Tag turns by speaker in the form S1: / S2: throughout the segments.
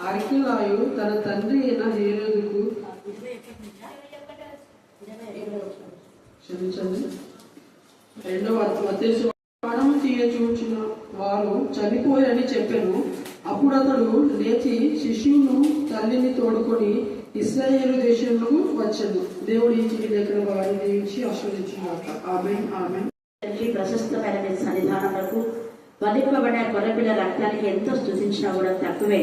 S1: అర్కిలాయు తన తండ్రి అయిన హేరోదుకు ప్రాణము తీయ చూచిన వారు చనిపోయని చెప్పాను. అప్పుడు అతడు లేచి శిష్యును తల్లిని తోడుకొని ఇశ్రాయేలు దేశంలోకి వచ్చాను. దేవుడు ఈ చిన్న దగ్గర వారిని దీవించి ఆశీర్వదించుగాక. ఆమేన్ ఆమేన్.
S2: ప్రశస్తమైన మీ సన్నిధానములకు వధింపబడిన గొర్రెపిల్ల రక్తానికి ఎంతో స్తుతించినా కూడా తక్కువే.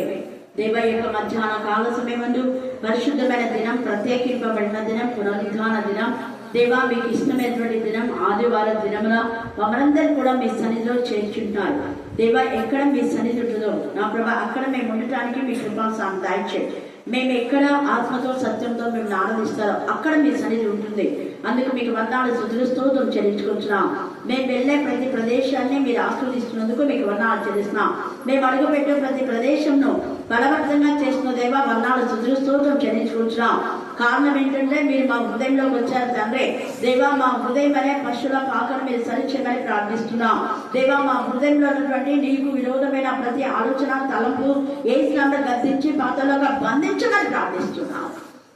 S2: దేవ యొక్క మధ్యాహ్న కాల సమయమందు పరిశుద్ధమైన దినం, ప్రత్యేకింపబడిన దినం, పునరుద్ధాన దినం, దేవా మీకు ఇష్టమైనటువంటి దినం, ఆదివారం దినమున మమ్మల్ందరూ కూడా మీ సన్నిధిలో చేర్చుంటారు. దేవా ఎక్కడ మీ సన్నిధి ఉంటుందో నా ప్రభా అక్కడ మేము ఉండటానికి మీ కృపా దయచేయండి. మేము ఎక్కడ ఆత్మతో సత్యంతో మేము ఆనందిస్తారో అక్కడ మీ సన్నిధి ఉంటుంది. అందుకు మీకు వందనాలు స్తుతులు స్తోత్రం చెల్లించుకుంటున్నాం. మేము వెళ్ళే ప్రతి ప్రదేశాన్ని మీరు ఆస్వాదిస్తున్నందుకు మీకు వందనాలు చెల్లిస్తున్నాం. మేము అడుగుపెట్టే ప్రతి ప్రదేశంను బలవంతంగా చేస్తున్న దేవా వందనాలు స్తుతులు స్తోత్రం చెల్లించుకుంటున్నాం. కారణం ఏంటంటే మీరు మా హృదయంలోకి వచ్చారు తండ్రి. దేవా మా హృదయం అనే పశువుల పాకను మీరు సరిచేయమని ప్రార్థిస్తున్నాం. దేవా మా హృదయంలో ఉన్నటువంటి నీకు విరోధమైన ప్రతి ఆలోచన తలంపు యేసునామములో గద్దించి పాతాళంలో బంధించమని ప్రార్థిస్తున్నాం.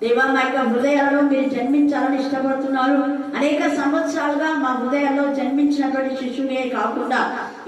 S2: దేవా మా యొక్క హృదయాల్లో మీరు జన్మించాలని ఇష్టపడుతున్నారు. అనేక సంవత్సరాలుగా మా హృదయాల్లో జన్మించినటువంటి శిశువునే కాకుండా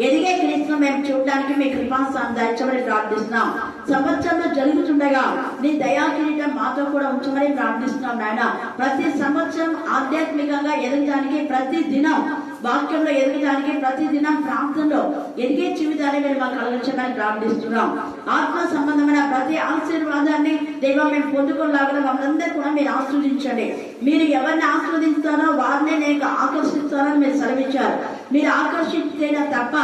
S2: ఎదిగే క్రీస్తును మేము చూడడానికి మీ కృపాసనం దయచమని ప్రార్థిస్తున్నాం. సంవత్సరంలో జరుగుతుండగా నీ దయా కిరీటం మాతో కూడా ఉంచమని ప్రార్థిస్తున్నాం నాయన. ప్రతి సంవత్సరం ఆధ్యాత్మికంగా ఎదగడానికి, ప్రతి దినం వాక్యంలో ఎదగడానికి, ప్రతి దినం ప్రాంతంలో ఎదిగే జీవితాన్ని మీరు మాకు కలిగించమని ప్రార్థిస్తున్నాం. ఆత్మ సంబంధమైన ప్రతి ఆశీర్వాదాన్ని దేవా మేము పొందుకోలాగా మమ్మల్ందరూ కూడా మీరు ఆస్వాదించండి. మీరు ఎవరిని ఆస్వాదిస్తారో వారినే నేను ఆకర్షిస్తారని మీరు సెలవిచ్చారు. మీరు ఆకర్షిస్తేనే తప్ప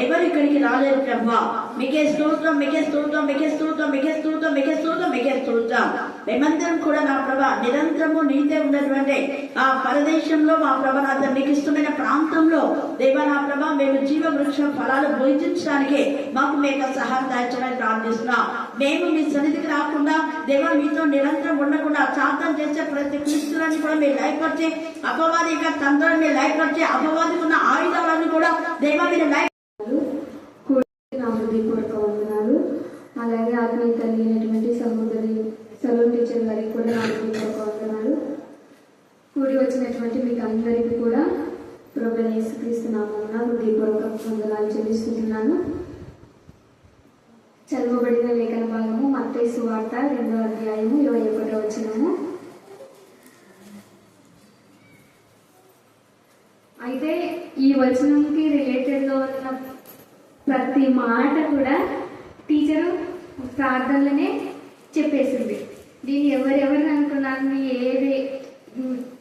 S2: ఎవరు ఇక్కడికి రాలేరు ప్రభా. మీకే స్తోత్రం, మీకే స్తోత్రం, మీకే స్తోత్రం, మీకే స్తోత్రం, మీకే స్తోత్రం, మీకే స్తోత్రం. మేమందరం కూడా నా ప్రభా నిరంతరము నీతే ఉన్నటువంటి ఆ పరదేశంలో మా ప్రభా నా మీకు ఇష్టమైన ప్రాంతంలో దేవా నా ప్రభా మేము జీవ వృక్ష ఫలాలు భోజించడానికి మాకు మీకు సహాయం దాచమని ప్రార్థిస్తున్నాం. మేము మీ సన్నిధికి రాకుండా దేవా మీతో నిరంతరం ఉండకుండా సాధన చేసే ప్రతి క్రీస్తులని కూడా మీరు లయపరిచి, అపవాది యొక్క తంత్రాన్ని మీరు లయపరిచి, అపవాదికి ఉన్న ఆయుధాలను కూడా దేవా మీరు
S3: హృదయపూర్వక వందనాలు. అలాగే ఆత్మీయ కలిగినటువంటి సహోదరి సలూన్ టీచర్ గారికి కూడా నా హృదయపూర్వక వందనాలు. కూడి వచ్చినటువంటి మీకు అందరికీ కూడా ప్రభువైన యేసుక్రీస్తు నామమున హృదయపూర్వక వందనాలు చెల్లిస్తున్నాను. చదవబడిన లేఖన భాగము మత్తయి సువార్త 2వ అధ్యాయము 21వ వచనము. అయితే ఈ వచనంకి రిలేటెడ్గా ఉన్న ప్రతి మాట కూడా టీచరు ప్రార్థనలోనే చెప్పేసింది. దీన్ని ఎవరెవరిని అనుకున్నాను,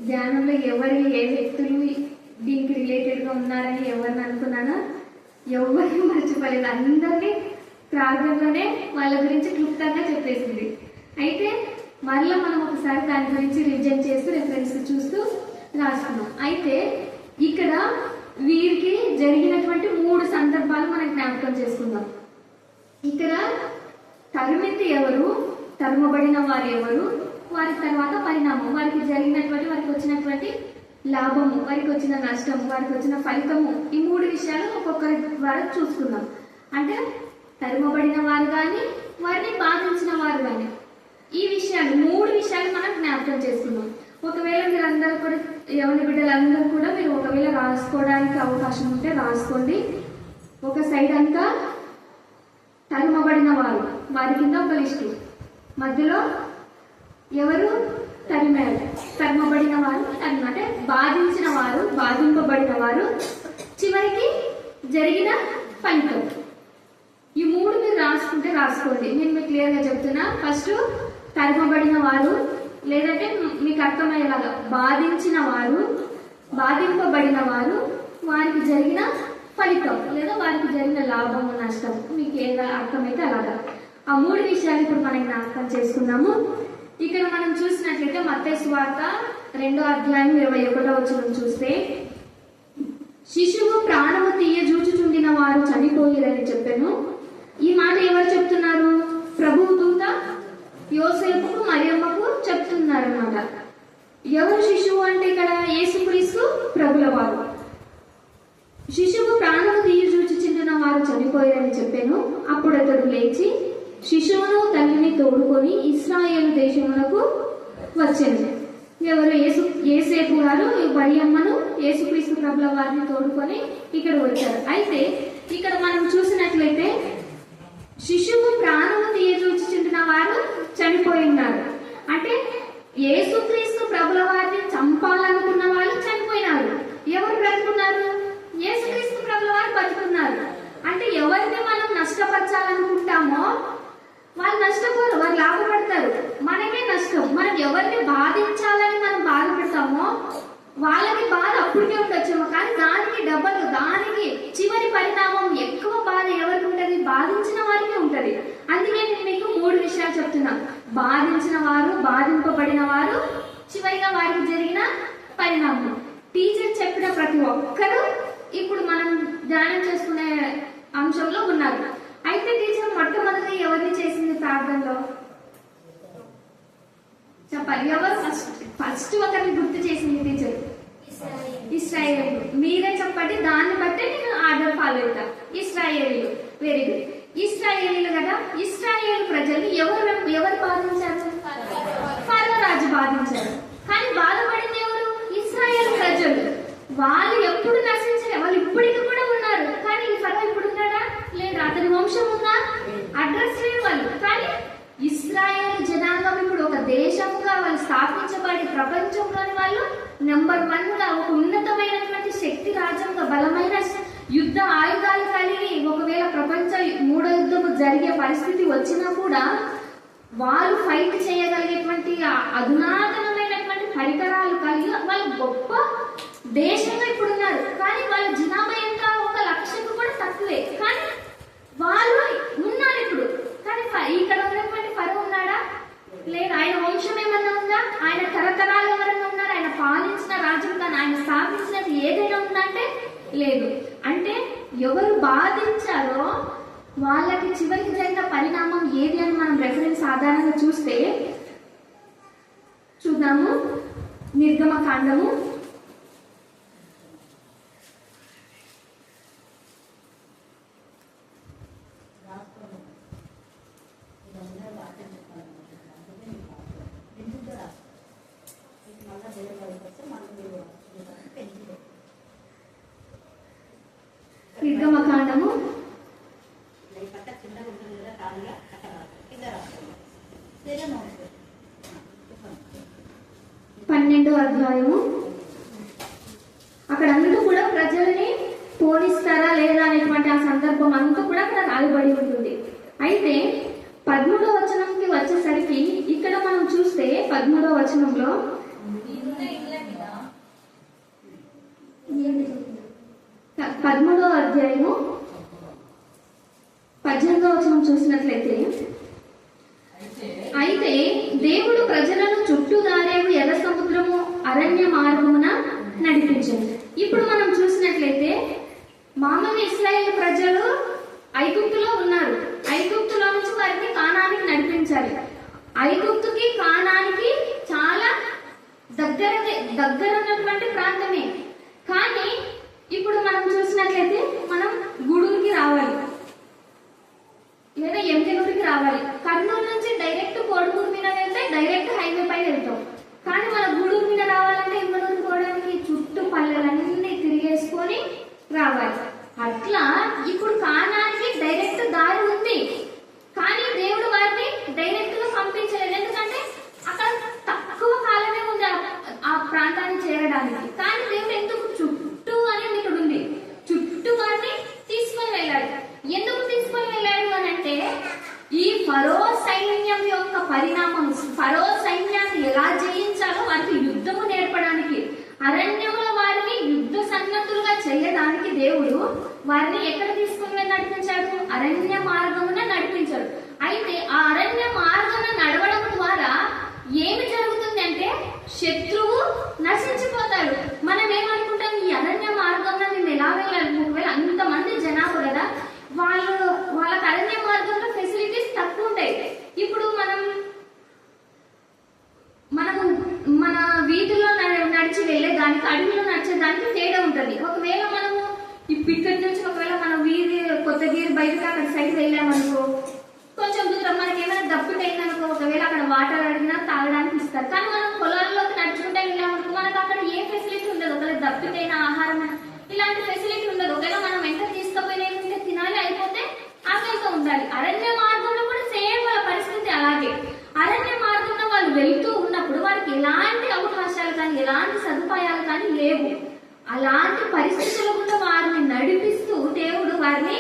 S3: ధ్యానంలో ఏ వ్యక్తులు దీనికి రిలేటెడ్గా ఉన్నారని ఎవరిని అనుకున్నానో ఎవరిని మర్చిపోలేదు. అందరినీ ప్రార్థనలోనే వాళ్ళ గురించి క్లుప్తంగా చెప్పేసింది. అయితే మరలా మనం ఒకసారి దాని గురించి రివిజన్ చేస్తూ రెఫరెన్స్ చూస్తూ రాసుకున్నాం. అయితే ఇక్కడ వీరికి జరిగినటువంటి 3 సందర్భాలు మనం జ్ఞాపకం చేసుకుందాం. ఇక్కడ తరిమింది ఎవరు, తరుమబడిన వారు ఎవరు, వారి తర్వాత పరిణామం, వారికి జరిగినటువంటి, వారికి వచ్చినటువంటి లాభము, వారికి వచ్చిన నష్టము, వారికి వచ్చిన ఫలితము, ఈ 3 విషయాలు ఒక్కొక్కరి ద్వారా చూసుకుందాం. అంటే తరుమబడిన వారు కానీ, వారిని బాధించిన వారు కానీ, ఈ విషయాలు 3 విషయాలు మనం జ్ఞాపకం చేసుకుందాం. ఒకవేళ మీరందరూ కూడా ఎవరి బిడ్డలందరూ కూడా మీరు ఒకవేళ రాసుకోవడానికి అవకాశం ఉంటే రాసుకోండి. ఒక సైడ్ అంతా తరుమబడిన వారు, వారి కింద ఒక లిస్టు, మధ్యలో ఎవరు తరిమారు, తరుమబడిన వారు, అంటే బాధించిన వారు, బాధింపబడిన వారు, చివరికి జరిగిన ఫలితం. ఈ 3 మీరు రాసుకుంటే రాసుకోండి. నేను మీకు క్లియర్గా చెప్తున్నా. ఫస్ట్ తరుమబడిన వారు, లేదంటే మీకు అర్థమయ్యేలాగా బాధించిన వారు, బాధింపబడిన వారు, వారికి జరిగిన ఫలితం లేదా వారికి జరిగిన లాభము నష్టం, మీకు ఏదో అర్థమైతే అలాగా ఆ 3 విషయాలు ఇప్పుడు మనం జ్ఞాపకం చేసుకున్నాము. ఇక్కడ మనం చూసినట్లయితే మత్తయి సువార్త 2వ అధ్యాయం 21వ వచనం చూస్తే, శిశువు ప్రాణము తీయజూచుచుండిన వారు చనిపోయిరని చెప్పాను. ఈ మాట ఎవరు చెప్తున్నారు? ప్రభువు దూత యోసేపుకు మరియమ్మకు చెప్తున్నారు అన్నమాట. ఎవరు శిశువు అంటే ఇక్కడ యేసుక్రీస్తు ప్రభుల వారు. శిశువు ప్రాణము తీయజూచుచుండిన వారు చనిపోయారని చెప్పాను. అప్పుడు అతడు లేచి శిశువును తల్లి తోడుకొని ఇశ్రాయేలు దేశమునకు వచ్చాను. ఎవరు? యేసేపు గారు మరియమ్మను యేసుక్రీస్తు ప్రభుల వారిని తోడుకొని ఇక్కడ వచ్చారు. అయితే ఇక్కడ మనం చూసినట్లయితే శిశువు ప్రాణము తీయచూచుచుంటున్న వారు చనిపోయి ఉన్నారు. అంటే యేసుక్రీస్తు ప్రభుల వారిని చంపాలనుకున్న వాళ్ళు చనిపోయినారు. ఎవరు బ్రతుకున్నారు? యేసుక్రీస్తు ప్రభుల వారు బతుకున్నారు. అంటే ఎవరిని మనం నష్టపరచాలనుకుంటామో వాళ్ళు నష్టపోరు, వాళ్ళు లాభపడతారు. మనకే నష్టం. మనం ఎవరిని బాధించాలని మనం బాధపడతామో వాళ్ళకి బాధ అప్పటికే ఉండొచ్చేమో, కానీ దానికి డబ్బలు, దానికి చివరి పరిణామం ఎక్కువ బాధ ఎవరికి ఉంటది? బాధించిన వారికి ఉంటది. అందుకే నేను మీకు 3 విషయాలు చెప్తున్నా. బాధించిన వారు, బాధింపబడిన వారు, చివరిగా వారికి జరిగిన పరిణామం. టీచర్ చెప్పిన ప్రతి ఒక్కరూ ఇప్పుడు మనం ధ్యానం చేసుకునే అంశంలో ఉన్నారు. అయితే టీచర్ మొట్టమొదటి ఎవరిని చేసింది ప్రార్థనలో? చెప్పాలి. ఎవరు ఫస్ట్ ఒకరిని గుర్తు చేసింది టీచర్? ఇశ్రాయేలు. మీరే చెప్పండి, దాన్ని బట్టి నేను ఆర్డర్ ఫాలో అవుతా. ఇశ్రాయేలీలు. Very good. ఇశ్రాయేలీలు కదా. ఇశ్రాయేలు ప్రజలు ఎవరు బాధించారు? ఫరో రాజు బాధించారు. కానీ బాధపడింది ఎవరు? ఇశ్రాయేలు ప్రజలు. వాళ్ళు ఎప్పుడు నశించలే, వాళ్ళు ఇప్పటికి కూడా ఉన్నారు. కానీ ఈ ఫరో ఇప్పుడు ఉన్నాడా? లేదు. అతని వంశం ఉందా? అడ్రస్ లేదు వాళ్ళు. కానీ ఇశ్రాయేల్ జనాంగం ఇప్పుడు ఒక దేశంగా వాళ్ళు స్థాపించబడి ప్రపంచంలోని వాళ్ళు నెంబర్ 1 గా ఒక ఉన్నతమైనటువంటి శక్తి రాజ్యంగా బలమైన యుద్ధ ఆయుధాలు కలిగి, ఒకవేళ ప్రపంచ 3వ యుద్ధము జరిగే పరిస్థితి వచ్చినా కూడా వాళ్ళు ఫైట్ చేయగలిగేటువంటి అధునాతనమైనటువంటి పరికరాలు కలిగి వాళ్ళు గొప్ప దేశంగా ఇప్పుడు ఉన్నారు. కానీ వాళ్ళ జనాభా ఎంత? 1 లక్షకు కూడా తక్కువే. కానీ వాళ్ళు ఉన్నారు ఇప్పుడు. కానీ ఇక్కడ ఉన్నటువంటి ఫరో ఉన్నాడా? లేదు. ఆయన వంశం ఏమన్నా ఉందా? ఆయన తరతరాలు ఎవరన్నా ఉన్నారు? ఆయన పాలించిన రాజులు కానీ ఆయన స్థాపించినది ఏదైనా ఉందంటే లేదు. అంటే ఎవరు బాధించారో వాళ్ళకి చివరికి జరిగిన పరిణామం ఏది అని మనం రెఫరెన్స్ ఆధారంగా చూద్దాము. నిర్గమకాండము 12వ అధ్యాయము. అక్కడ అంతా కూడా ప్రజల్ని పోనిస్తారా లేదా అనేటువంటి ఆ సందర్భం అంతా కూడా అక్కడ రాయబడి ఉంటుంది. అయితే 13వ వచనంకి వచ్చేసరికి ఇక్కడ మనం చూస్తే 13వ వచనంలో 13వ అధ్యాయము 18వ వచనం చూసినట్లయితే, అయితే దేవుడు ప్రజలను చుట్టూ దారేవు ఎర్ర సముద్రము అరణ్య మార్గమున నడిపించింది. ఇప్పుడు మనం చూసినట్లయితే మామూలు ఇశ్రాయేలు ప్రజలు ఐగుప్తులో ఉన్నారు. ఐగుప్తులో నుంచి వారిని కానానికి నడిపించాలి. ఐగుప్తుకి కానానికి చాలా దగ్గర ఉన్నటువంటి ప్రాంతమే. కానీ ఇప్పుడు మనం చూసినట్లయితే మనం గూడూరుకి రావాలి లేదా ఎమ్మెనూరుకి రావాలి. కర్నూలు నుంచి డైరెక్ట్ కోడుమూరు మీద వెళ్తే డైరెక్ట్ హైవే పైన వెళ్తాం. కానీ మన గూడూరు మీద రావాలంటే ఎమ్మెనూరు పోవడానికి చుట్టూ పల్లెలన్నీ తిరిగేసుకొని రావాలి. అట్లా ఇప్పుడు కానానికి డైరెక్ట్ దారి ఉంది. కానీ దేవుడు వారిని డైరెక్ట్ గా పంపించలేదు. ఎందుకంటే అక్కడ తక్కువ కాలమే ఉంది ఆ ప్రాంతాన్ని చేరడానికి. కానీ దేవుడు ఎందుకు చుట్టూ అనేది ఇక్కడ ఉంది, చుట్టూ వారిని తీసుకొని వెళ్ళాడు. ఎందుకు తీసుకొని వెళ్ళాడు అని అంటే ఈ ఫరో సైన్యం యొక్క పరిణామం, ఫరో సైన్యాన్ని ఎలా జయించాలో వారికి యుద్ధము నేర్పడానికి, అరణ్యంలో వారిని యుద్ధ సన్నద్ధులుగా చేయడానికి దేవుడు వారిని ఎక్కడ తీసుకుని వెళ్ళి నడిపించాడు? అరణ్య మార్గమున నడిపించాడు. అయితే ఆ అరణ్య మార్గమున నడవడం ద్వారా ఏమి జరుగుతుంది అంటే శత్రువు నశించిపోతాడు. మనం ఏమనుకుంటాం, ఈ అరణ్య మార్గంలో మేము ఎలా వెళ్ళాలి? ఒకవేళ అంతమంది జనాభా కదా, వాళ్ళకి అరణ్య మార్గంలో ఫెసిలిటీస్ తక్కువ ఉంటాయి. ఇప్పుడు మనము మన వీధిలో నడిచి వెళ్ళేదానికి అడవిలో నడిచేదానికి తేడా ఉంటుంది. ఒకవేళ మనము ఇక్కడి నుంచి ఒకవేళ మన కొత్తగిరి బయటకు అక్కడ సైడ్ వెళ్ళామనుకో, కొంచెం దూరం మనకి ఏమైనా దప్పికైందనుకో చేస్తారు. కానీ మనం పొలాల్లోకి నడుచుకుంటే వెళ్ళామనుకో మనకు అక్కడ ఏ ఫెసిలిటీ ఉండదు. ఒకవేళ దప్పితేన ఆహారం ఇలాంటి ఫెసిలిటీ ఉండదు. ఒకవేళ మనం వెంట తీసుకుపోయిన తినాలి, అయిపోతే ఆకలితో ఉండాలి. అరణ్య మార్గంలో కూడా సేమ్ వాళ్ళ పరిస్థితి అలాగే. అరణ్య మార్గంలో వాళ్ళు వెళ్తూ ఉన్నప్పుడు వారికి ఎలాంటి అవకాశాలు కానీ ఎలాంటి సదుపాయాలు కానీ లేవు. అలాంటి పరిస్థితులు కూడా వారిని నడిపిస్తూ దేవుడు వారిని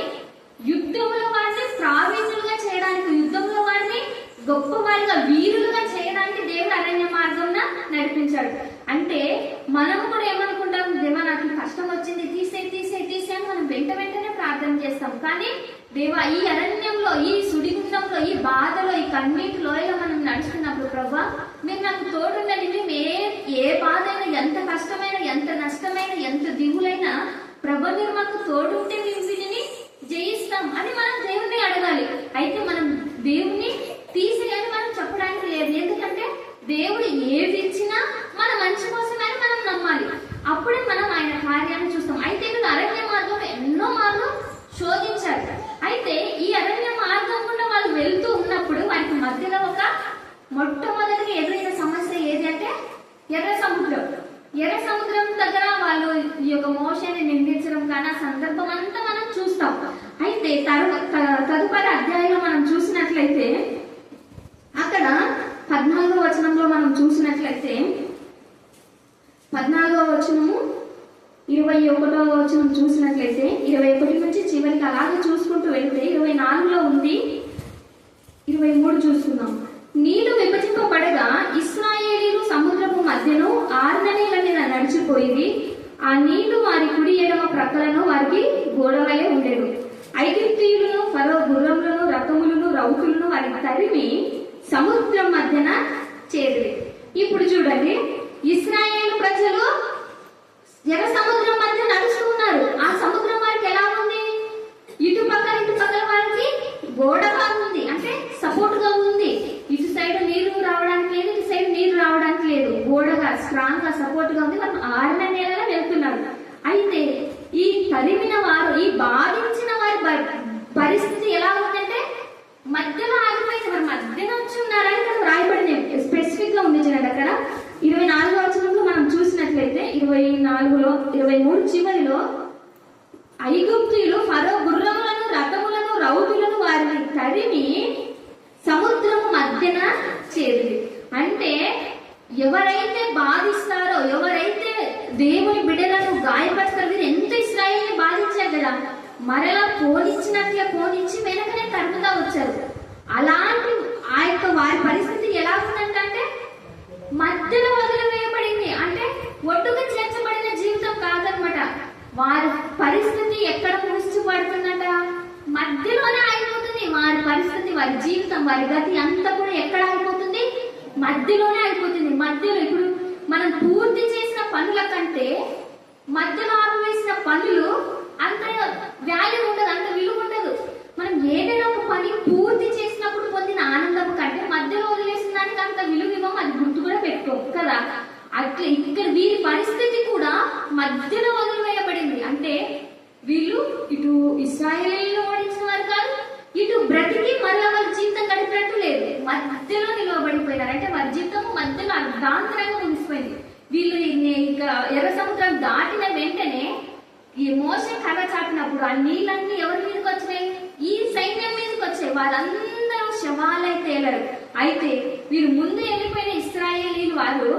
S3: యుద్ధంలో వారిని ప్రావీణ్యులుగా చేయడానికి, యుద్ధంలో వారిని గొప్పవారిగా వీరులుగా చేయడానికి దేవుడు అరణ్య మార్గం నడిపించాడు. అంటే మనం కూడా ఏమనుకుంటాం, దేవా నాకు కష్టం వచ్చింది తీసే అని మనం వెంటనే ప్రార్థన చేస్తాం. కానీ దేవా ఈ అరణ్యంలో, ఈ సుడిగుండంలో, ఈ బాధలో, ఈ కన్నీటిలో మనం నడుస్తున్నప్పుడు ప్రభా మీరు నాకు తోడుండండి. మేము ఏ బాధ అయినా, ఎంత కష్టమైన, ఎంత నష్టమైన, ఎంత దిగులైనా ప్రభా మీరు మాకు తోడుంటే మేము వీటిని జయిస్తాం అని మనం దేవుణ్ణి అడగాలి. అయితే మనం దేవుణ్ణి తీసేయని మనం చెప్పడానికి లేదు. ఎందుకంటే దేవుడు ఏది ఇచ్చినా మన మంచి కోసమే మనం నమ్మాలి. అప్పుడే మనం ఆయన కార్యాన్ని చూస్తాం. అయితే వీళ్ళు అరణ్య మార్గం ఎన్నో మార్లు శోధించారు. అయితే ఈ అరణ్య మార్గం గుండా వాళ్ళు వెళ్తూ ఉన్నప్పుడు వారికి మధ్యలో ఒక మొట్టమొదటిగా ఎదురైన సమస్య ఏది అంటే ఎర్ర సముద్రం. ఎర్ర సముద్రం దగ్గర వాళ్ళు ఈ యొక్క మోషని నిందించడం కానీ ఆ సందర్భం అంతా మనం చూస్తాం. అయితే తదుపరి అధ్యాయంలో మనం చూసినట్లయితే అక్కడ 14వ వచనంలో మనం చూసినట్లయితే 14వ వచనము 21వ వచనం చూసినట్లయితే 21 నుంచి చివరికి అలాగే చూసుకుంటూ వెళ్తే 24లో ఉంది. 23 చూసుకుందాం. నీళ్లు విభజింపబడగా ఇశ్రాయేలీలు సముద్రపు మధ్యను 6 నెలల మీద నడిచిపోయింది. ఆ నీళ్లు వారి కుడి ఎడమ ప్రక్కలను వారికి గోడవలే ఉండేది. ఐగుప్తీయులను, ఫరో గుర్రములను, రథములను, రౌతులను వారికి తరిమి సముద్రం మధ్యన చేరి. ఇప్పుడు చూడండి, ఇశ్రాయేలు ప్రజలు ఎర్ర సముద్రం మధ్య నడుస్తూ ఉన్నారు. ఆ సముద్రం వారికి ఎలా ఉంది? ఇటుపక్కల వారికి గోడగా ఉంది, అంటే సపోర్ట్ గా ఉంది. ఇటు సైడ్ నీరు రావడానికి లేదు, ఇటు సైడ్ నీరు రావడానికి లేదు. గోడగా స్ట్రాంగ్ గా సపోర్ట్ గా ఉంది. మనం 6 నెలలుగా వెళ్తున్నారు. అయితే ఈ తరిమిన వారు, ఈ బాధించిన వారి పరిస్థితి ఎలా ఉందంటే మధ్యలో ఆగిపోయింది. మరి మధ్యలో వచ్చి ఉన్నారని ఇక్కడ రాయబడింది, స్పెసిఫిక్ గా ఉంది. చూడండి అక్కడ 24వ వచనంలో మనం చూసినట్లయితే 24లో 23 చివరిలో ఐగుప్తీయులు ఫరో గుర్రములను, రథములను, రౌతులను వారిని తరిమి సముద్రము మధ్యన చేరి. అంటే ఎవరైతే బాధిస్తారో, ఎవరైతే దేవుని బిడ్డలను గాయపరుస్తారో, వీరు ఎంత ఇశ్రాయేలుని బాధించారు కదా, మరలా పోనించి వెనకనే తరుముతా వచ్చారు. అలాంటి ఆ యొక్క వారి పరిస్థితి ఎలా ఉందంటే మధ్యలో వదిలివేయబడింది. అంటే ఒడ్డుగా చేర్చబడిన జీవితం కాదనమాట. వారి పరిస్థితి ఎక్కడ ముగిసిపడుతుందట, మధ్యలోనే అయిపోతుంది. వారి పరిస్థితి, వారి జీవితం, వారి గతి అంతా కూడా ఎక్కడ అయిపోతుంది? మధ్యలోనే అయిపోతుంది. మధ్యలో ఇప్పుడు మనం పూర్తి చేసిన పనుల కంటే మధ్యలో ఆపివేసిన పనులు అంత వాల్యూ ఉండదు, అంత విలువ ఉండదు. మనం ఏదైనా ఒక పని పూర్తి చేసినప్పుడు పొందిన ఆనందం కంటే మధ్యలో వదిలేసిన దానికి అంత విలువ ఇవ్వం, అది గుర్తు కూడా పెట్టుకోం కదా. అట్లా ఇక్కడ వీరి పరిస్థితి కూడా మధ్యలో వదిలివేయబడింది. అంటే వీళ్ళు ఇటు ఇశ్రాయేలీయులను ఓడించిన వారు కాదు, ఇటు బ్రతికి మరలా వారి జీవితం గడిపినట్టు లేదు, మధ్యలో నిలవబడిపోయినారు. అంటే వారి జీవితం మధ్యలో అర్ధాంతరంగా ముగిసిపోయింది. వీళ్ళు ఇంకా ఎర్ర సముద్రం దాటిన వెంటనే ఈ మోషే కర్ర చాటినప్పుడు ఆ నీళ్ళన్నీ ఎవరి మీదకి వచ్చినాయి? ఈ సైన్యం మీదకి వచ్చాయి. వాళ్ళందరూ శవాలై తేలారు. అయితే వీరు ముందు వెళ్ళిపోయిన ఇశ్రాయేలీలు వారు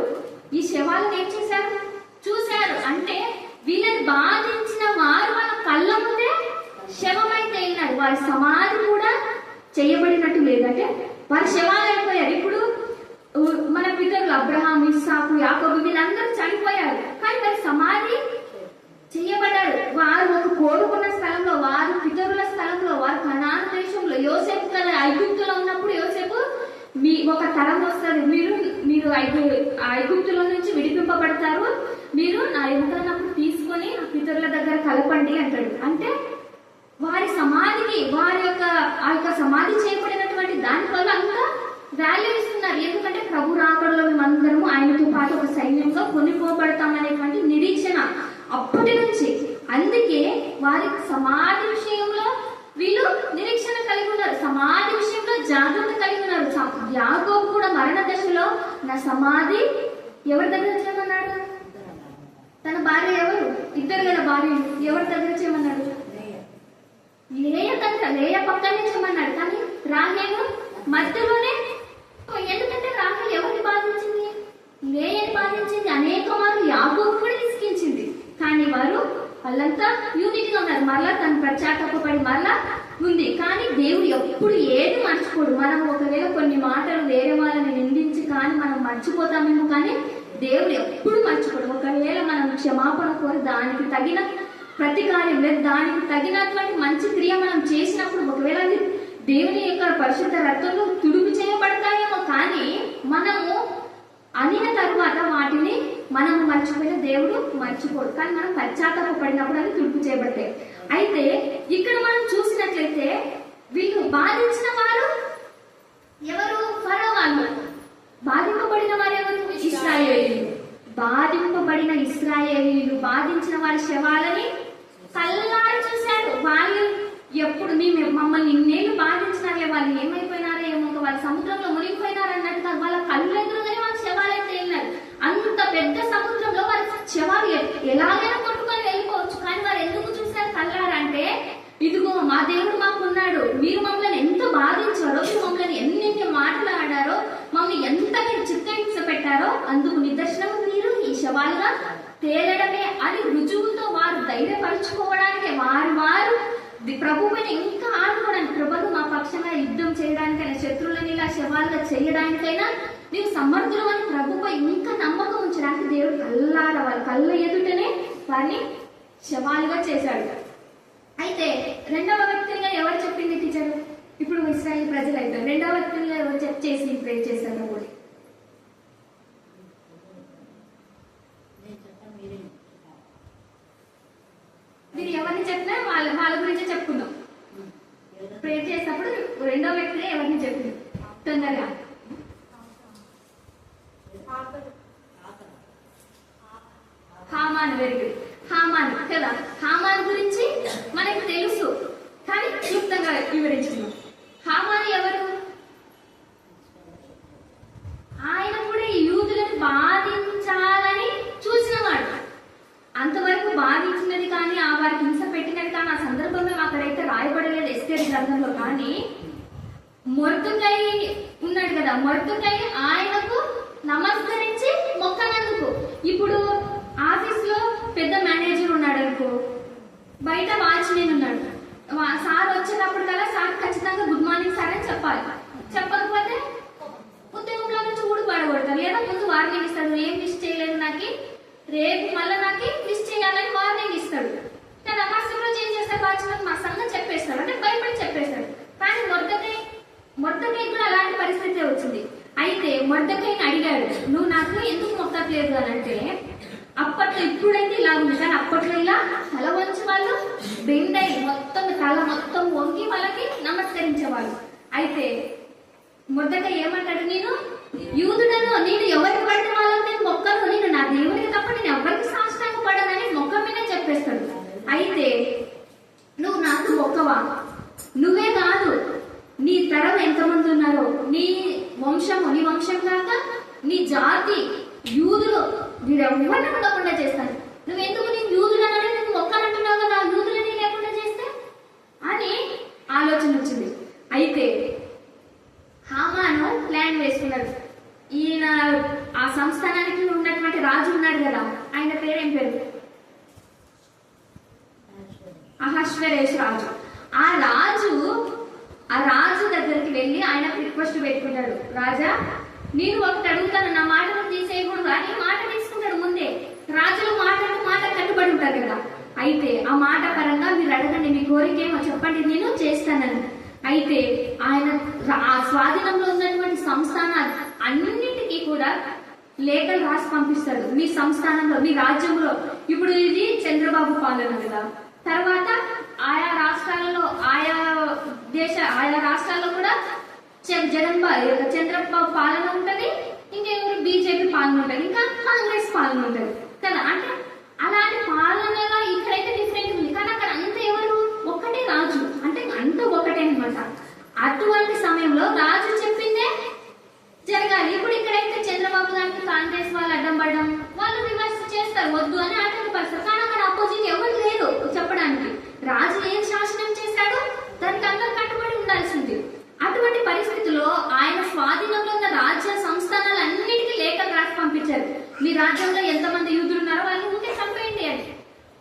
S3: ఈ శవాలను ఏం చేశారు? చూశారు. అంటే వీళ్ళని బాధించిన వారు వాళ్ళ కళ్ళ ముందే శవమై తేలినారు. వారి సమాధి కూడా చేయబడినట్టు లేదంటే వారి శవాలు అయిపోయారు. ఇప్పుడు మన పితరులు అబ్రహాం, ఇస్సాకు, యాకోబు వీళ్ళందరూ చనిపోయారు. కానీ వారి సమాధి చేయబడ్డారు. వారు ఒక కోరుకున్న స్థలంలో, వారు పితరుల స్థలంలో, వారు కనాను దేశంలో, యోసేపు కదా ఐగుప్తులో ఉన్నప్పుడు యోసేపు మీ ఒక తరం వస్తుంది, మీరు ఐగుప్తులో నుంచి విడిపింపబడతారు, మీరు నా ఎముకలన్నప్పుడు తీసుకొని నా పితరుల దగ్గర కలపండి అంటాడు. అంటే వారి సమాధికి, వారి యొక్క ఆ యొక్క సమాధి చేయబడినటువంటి దానివల్ల అంతా వాల్యూ ఇస్తున్నారు. ఎందుకంటే ప్రభు రాకడలో మేమందరము ఆయనతో పాటు ఒక సైన్యంగా కొనిపోబడతామనేటువంటి నిరీక్షణ అప్పటి నుంచి. అందుకే వారి సమాధి విషయంలో వీళ్ళు నిరీక్షణ కలిగి ఉన్నారు, సమాధి విషయంలో జాగ్రత్త కలిగి ఉన్నారు. యాకోబు కూడా మరణ దశలో నా సమాధి ఎవరి దగ్గర చేయమన్నాడు? తన భార్య ఎవరు? ఇద్దరు కదా భార్యలు. ఎవరి దగ్గర చేయమన్నాడు? లేయ పక్కనే చేయమన్నాడు. కానీ రాహేలు మధ్యలోనే. ఎందుకంటే రాహేలు ఎవరిని బాధించింది? లేయని బాధించింది. అనేక మార్లు యాకోబు కూడా విసిగించింది. కానీ వాళ్ళంతా యూనిట్గా ఉన్నారు. మరలా తను పశ్చాత్తాపడి మరలా ఉంది. కానీ దేవుడు ఎప్పుడు ఏది మర్చిపోడు. మనం ఒకవేళ కొన్ని మాటలు వేరే వాళ్ళని నిందించి కానీ మనం మర్చిపోతామేమో, కానీ దేవుడు ఎప్పుడు మర్చిపోడు. ఒకవేళ మనం క్షమాపణ కోరి దానికి తగిన ప్రతికార్యం లేదు, దానికి తగినటువంటి మంచి క్రియ మనం చేసినప్పుడు ఒకవేళ అది దేవుని యొక్క పరిశుద్ధ రక్తంలో తుడుపు చేయబడతాయేమో, కానీ మనము అనిన తరువాత వాటిని మనము మర్చిపోయిన దేవుడు మర్చిపోడు. కానీ మనం పశ్చాత్తాపడినప్పుడు అవి తుడుపు చేయబడతాయి. అయితే ఇక్కడ మనం చూసినట్లయితే వీళ్ళు బాధించిన వారు ఎవరు? ఫరో వాళ్ళు. బాధింపబడిన వారు ఎవరు? ఇశ్రాయేలీయులు. బాధింపబడిన ఇశ్రాయేలీయులు బాధించిన వారి శవాలని కళ్ళారా చూశారు. వాళ్ళు ఎప్పుడు మమ్మల్ని ఇన్నేళ్ళు బాధించినారే, వాళ్ళు ఏమైపోయినారో ఏమో, వాళ్ళ సముద్రంలో మునిగిపోయినారు అన్నట్టుగా వాళ్ళ కళ్ళు ఎదురుగానే వాళ్ళ శవాలైతే వెళ్ళినారు. అంత పెద్ద సముద్రంలో వాళ్ళ శవాలు ఎలాగైనా కొట్టుకొని వెళ్ళిపోవచ్చు, కానీ వారు ఎందుకు చూశారు కళ్ళారా అంటే, ఇదిగో మా దేవుడు మాకున్నాడు, మీరు మమ్మల్ని ఎంత బాధించారో, మీరు మమ్మల్ని ఎన్నెన్ని మాటలు ఆడారో, మమ్మల్ని ఎంత మీరు చిత్తహింస పెట్టారో అందుకు నిదర్శనం మీరు ఈ శవాలుగా తేలడమే అని రుజువుతో వారు ధైర్యపరుచుకోవడానికి వారు ప్రభువుని ఇంకా ఆడుకోవడానికి, ప్రభువు మా పక్షంగా యుద్ధం చేయడానికైనా, శత్రువులని ఇలా శవాలుగా చేయడానికైనా నీవు సమర్థులు అని ప్రభుపై ఇంకా నమ్మకం ఉంచడానికి దేవుడు కళ్ళారా వాళ్ళ కళ్ళ ఎదుటనే వారిని శవాలుగా చేశాడు. అయితే రెండవ వ్యక్తిగా ఎవరు చెప్పింది టీచర్? ఇప్పుడు ఇశ్రాయేల్ ప్రజలు అయితే రెండవ వ్యక్తిగా ఎవరు చేసి ప్రే చేశారు? కూడా మీరు ఎవరిని చెప్పినా వాళ్ళ గురించే చెప్పుకుందాం. ప్రే చేసినప్పుడు రెండవ వ్యక్తిగా ఎవరిని చెప్పింది తొందరగా? హామాన్. Very good. హామాన్ కదా. హామాన్ గురించి మనకు తెలుసు, కానీ క్లుప్తంగా వివరించుకున్నాం. హామాన్ ఎవరు? ఆయన కూడా యూదులను బాధించాలని చూసినవాడు. అంతవరకు బాధించినది కానీ ఆ వారికి హింస పెట్టినది కానీ ఆ సందర్భంలో అక్కడైతే రాయబడలేదు ఎస్తేరు గ్రంథంలో. కానీ మొర్దుకై ఉన్నాడు కదా, మొర్దుకై ఆయనకు నమస్కరించి మొక్కనందుకు. ఇప్పుడు ఆఫీస్ లో పెద్ద మేనేజర్ ఉన్నాడు అనుకో, బయట వాచ్మెన్ ఉన్నాడు, సార్ వచ్చేటప్పుడు కల్లా సార్ ఖచ్చితంగా గుడ్ మార్నింగ్ సార్ అని చెప్పాలి. చెప్పకపోతే ఉద్యోగంలో నుంచి ఊడిపడగొడతారు, లేదా ముందు వార్నింగ్ ఇస్తాడు, ఏం మిస్ చేయలేదు నాకు, రేపు మళ్ళీ నాకు మిస్ చేయాలని వార్నింగ్ ఇస్తాడు. కానీ అమాసంలో చేంజ్ చేస్తాడు వాచ్మెన్, మా సంగం చెప్పేస్తాడు, అంటే భయపడి చెప్పేస్తాడు. కానీ మొర్దకై కూడా అలాంటి పరిస్థితి వచ్చింది. అయితే మొర్దకైని అడిగాడు, నువ్వు నాకు ఎందుకు మొక్కట్లేదు అని అంటే, అప్పట్లో ఇప్పుడైతే ఇలా ఉంది కానీ అప్పట్లో ఇలా తల వంచి వాళ్ళు బెండై మొత్తం తల మొత్తం వంగి వాళ్ళకి నమస్కరించేవాళ్ళు. అయితే మొర్దకై ఏమంటాడు, నేను యూదుడను, నేను ఎవరికి పడితే వాళ్ళకి నేను మొక్కను, నేను నా దేవుడికి తప్ప నేను ఎవరికి సాష్టాంగ పడనని మొక్క మీదే చెప్పేస్తాడు. అయితే నువ్వు నాకు మొక్కవా? నువ్వే కాదు, నీ తరం ఎంతమంది ఉన్నారో, నీ వంశం కాక నీ జాతి యూదులు వీరెవ్వరిని ఉండకుండా చేస్తాను. నువ్వెందుకు నేను యూదులనని నువ్వు మొక్కనంటున్నావు కదా, యూదులని లేకుండా చేస్తే అని ఆలోచన వచ్చింది. అయితే హామాను ప్లాన్ వేసుకున్నాడు. ఈయన ఆ సంస్థానానికి ఉన్నటువంటి రాజు ఉన్నాడు కదా, ఆయన పేరేం పేరు? అహశ్వేరోషు రాజు. ఆ రాజు దగ్గరికి వెళ్ళి ఆయన రిక్వెస్ట్ పెట్టుకుంటాడు, రాజా నేను ఒకటి అడుగుతాను, నా మాటను తీసేయకూడదు అని మాట తీసుకుంటాడు. ముందే రాజులు మాట కట్టుబడి ఉంటారు కదా. అయితే ఆ మాట పరంగా మీరు అడగండి, మీ కోరికేమో చెప్పండి, నేను చేస్తానని. అయితే ఆయన ఆ స్వాధీనంలో ఉన్నటువంటి సంస్థానాలు అన్నింటికీ కూడా లేఖలు రాసి పంపిస్తాడు. మీ సంస్థానంలో, మీ రాజ్యంలో, ఇప్పుడు ఇది చంద్రబాబు పాలన కదా, తర్వాత ఆయా రాష్ట్రాలలో ఆయా రాష్ట్రాల్లో కూడా చంద్రబాబు పాలన ఉంటది, ఇంకెవరు బీజేపీ పాలన ఉంటది, ఇంకా కాంగ్రెస్ పాలన ఉంటది కదా. అంటే అలాంటి పాలనగా ఇక్కడైతే డిఫరెంట్ ఉంది, కానీ అక్కడ అంత ఎవరు ఒక్కటే రాజు, అంటే అంత ఒకటే అనమాట. అటువంటి సమయంలో రాజు చెప్పిందే జరగాలి. ఇప్పుడు ఇక్కడైతే చంద్రబాబు మాట్లాడడం, వాళ్ళు విమర్శ చేస్తారు, వద్దు అని ఆటంకపరుస్తారు. కానీ అక్కడ అపోజిట్ ఎవరు లేరు చెప్పడానికి. రాజు ఏం శాసనం చేశాడో దానికి అందరు కట్టుబడి ఉండాల్సింది. అటువంటి పరిస్థితిలో ఆయన స్వాధీనంలో ఉన్న రాజ్య సంస్థానాలన్నిటికీ లేఖలు రాసి పంపించారు. మీ రాజ్యంలో ఎంతమంది యూదులు ఉన్నారో వాళ్ళని ఊరికే చంపేయండి అని.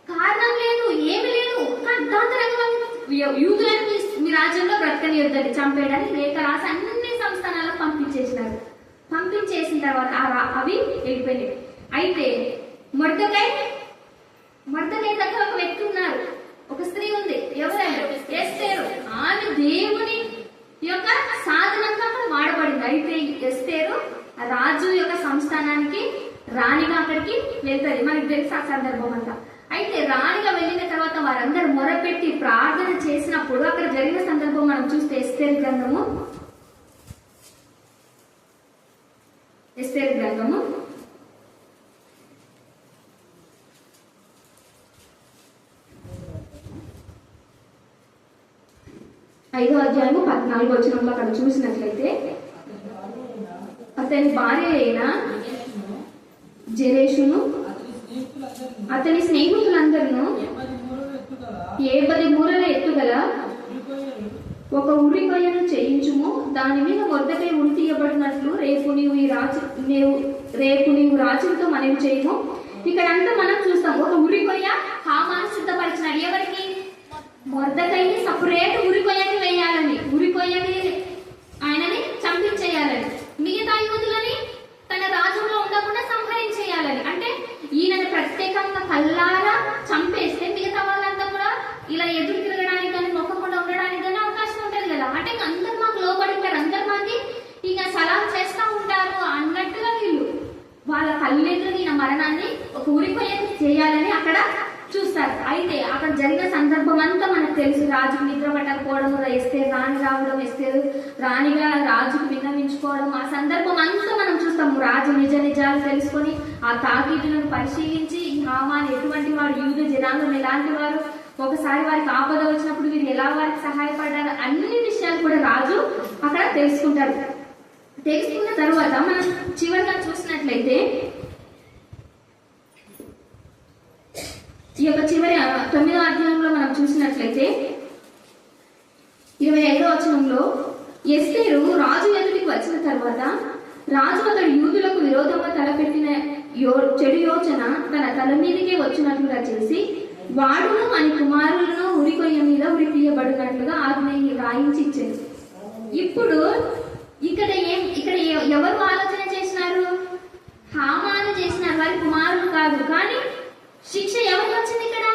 S3: కారణం లేదు, ఏమి లేదు, అర్ధాంతరంగా యూదులను మీ రాజ్యంలో బ్రతకనియొద్దని చంపేయడానికి లేఖ రాసి అన్ని సంస్థానాలకు పంపించేసినారు. పంపించేసిన తర్వాత అవి వెళ్ళిపోయినాయి. అయితే మొర్దెకై దగ్గర ఒక వ్యక్తి ఉన్నారు, ఒక స్త్రీ ఉంది. ఎవరైనా ఎస్తేరు. ఆమె దేవుని యొక్క సాధనంగా అక్కడ వాడబడింది. అయితే ఎస్తేరు రాజు యొక్క సంస్థానానికి రాణిగా అక్కడికి వెళ్తుంది. మనకి తెలుసు ఆ సందర్భం అంతా. అయితే రాణిగా వెళ్ళిన తర్వాత వారందరూ మొరపెట్టి ప్రార్థన చేసినప్పుడు అక్కడ జరిగిన సందర్భం మనం చూస్తే ఎస్తేరు గ్రంథము 5వ అధ్యాయము 14వ వచనంలో అక్కడ చూసినట్లయితే, అతని భార్య అయిన జెరెషును అతని స్నేహితులందరూ 70 మూరల ఎత్తుగల ఒక ఉరి కొయ్యను చేయించుము, దాని మీద మొర్దెకై ఉరి తీయబడినట్లు రేపు నీవు రాజులతో మనవి చేయము. ఇక్కడంతా మనం చూస్తాం, ఒక ఉరి కొయ్య హామాను సిద్ధపరిచినాడు. ఎవరికి? మొర్దెకైని సపరేట్ ఉరి కొయ్యని వేయాలని, ఉరి కొయ్యని ఆయనని చంపించేయాలని, మిగతా యూదులని తన రాజ్యంలో ఉండకుండా సంహరించేయాలని. అంటే ఈయనని ప్రత్యేకంగా కల్లారా చంపేస్తే మిగతా వాళ్ళంతా కూడా ఇలా ఎదురు తిరగడానికి కానీ మొక్కకుండా ఉండడానికి కానీ అవకాశం ఉంటుంది కదా. అంటే అందరు మాకు లోబడి ఉంటారు, అందరు మాకి ఇక సలాం చేస్తూ ఉంటారు అన్నట్టుగా వీళ్ళు వాళ్ళ కళ్ళెదురు ఈయన మరణాన్ని ఒక ఉరిపోయేది చేయాలని అక్కడ చూస్తారు. అయితే అక్కడ జరిగిన సందర్భం అంతా మనకు తెలుసు. రాజుకు నిద్ర పట్టకపోవడం, ఎస్తేరు రాణి రావడం, ఎస్తేరు రాణిగా రాజుకు విన్నవించుకోవడం, ఆ సందర్భం అంతా మనం చూస్తాము. రాజు నిజాలు తెలుసుకొని ఆ తాకీదులను పరిశీలించి హామాను ఎటువంటి వాడు, యూద జనాంగం ఎలాంటి వారు, ఒకసారి వారికి ఆపద వచ్చినప్పుడు వీరు ఎలా వారికి సహాయపడ్డారు, అన్ని విషయాలు కూడా రాజు అక్కడ తెలుసుకుంటారు. తెలుసుకున్న తర్వాత మనం చివరిగా చూసినట్లయితే ఈ యొక్క చివరి 9వ అధ్యాయంలో మనం చూసినట్లయితే 25వ వచనంలో, ఎస్తేరు రాజు ఎదుటికి వచ్చిన తర్వాత రాజు అతడు యూదులకు విరోధంగా తలపెట్టిన చెడు యోచన తన తల మీదకే వచ్చినట్లుగా చేసి వాడును మన కుమారులను ఉరి కొయ్య మీద ఉరి తీయబడినట్లుగా ఆజ్ఞ రాయించి ఇచ్చారు. ఇప్పుడు ఇక్కడ ఎవరు ఆలోచన చేసినారు? హామాను చేసినారు, వారి కుమారులు కాదు. కానీ శిక్ష ఎవరికి వచ్చింది ఇక్కడ?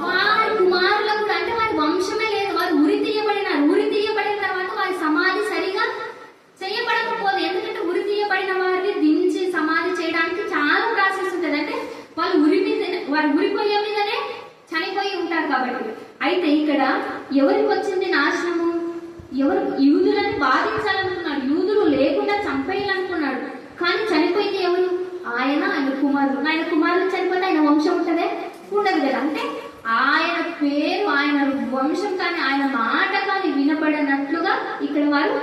S3: వారి కుమారులకు కూడా. అంటే వారి వంశమే లేదు, వారు ఉరి తీయబడినారు. ఉరి తీయబడిన తర్వాత వారి సమాధి సరిగా చేయబడకపోదు. ఎందుకంటే ఉరి తీయబడిన వారిని దించి సమాధి చేయడానికి చాలా ప్రాసెస్ ఉంటుంది. అంటే వాళ్ళు వారి ఉరి కొయ్య మీదనే చనిపోయి ఉంటారు కాబట్టి. అయితే ఇక్కడ ఎవరికి వచ్చింది నాశనము? ఎవరు? యూదులను బాధించాలనుకున్నాడు, యూదులు లేకుండా చంపేయాలనుకున్నాడు. కానీ చనిపోయింది ఎవరు? ఆయన కుమారులు. ఆయన కుమారులు చనిపోతే ఆయన వంశం ఉంటుందే? ఉండదు కదా. అంటే ఆయన పేరు, ఆయన వంశం కానీ ఆయన మాట కానీ వినపడనట్లుగా ఇక్కడ వారు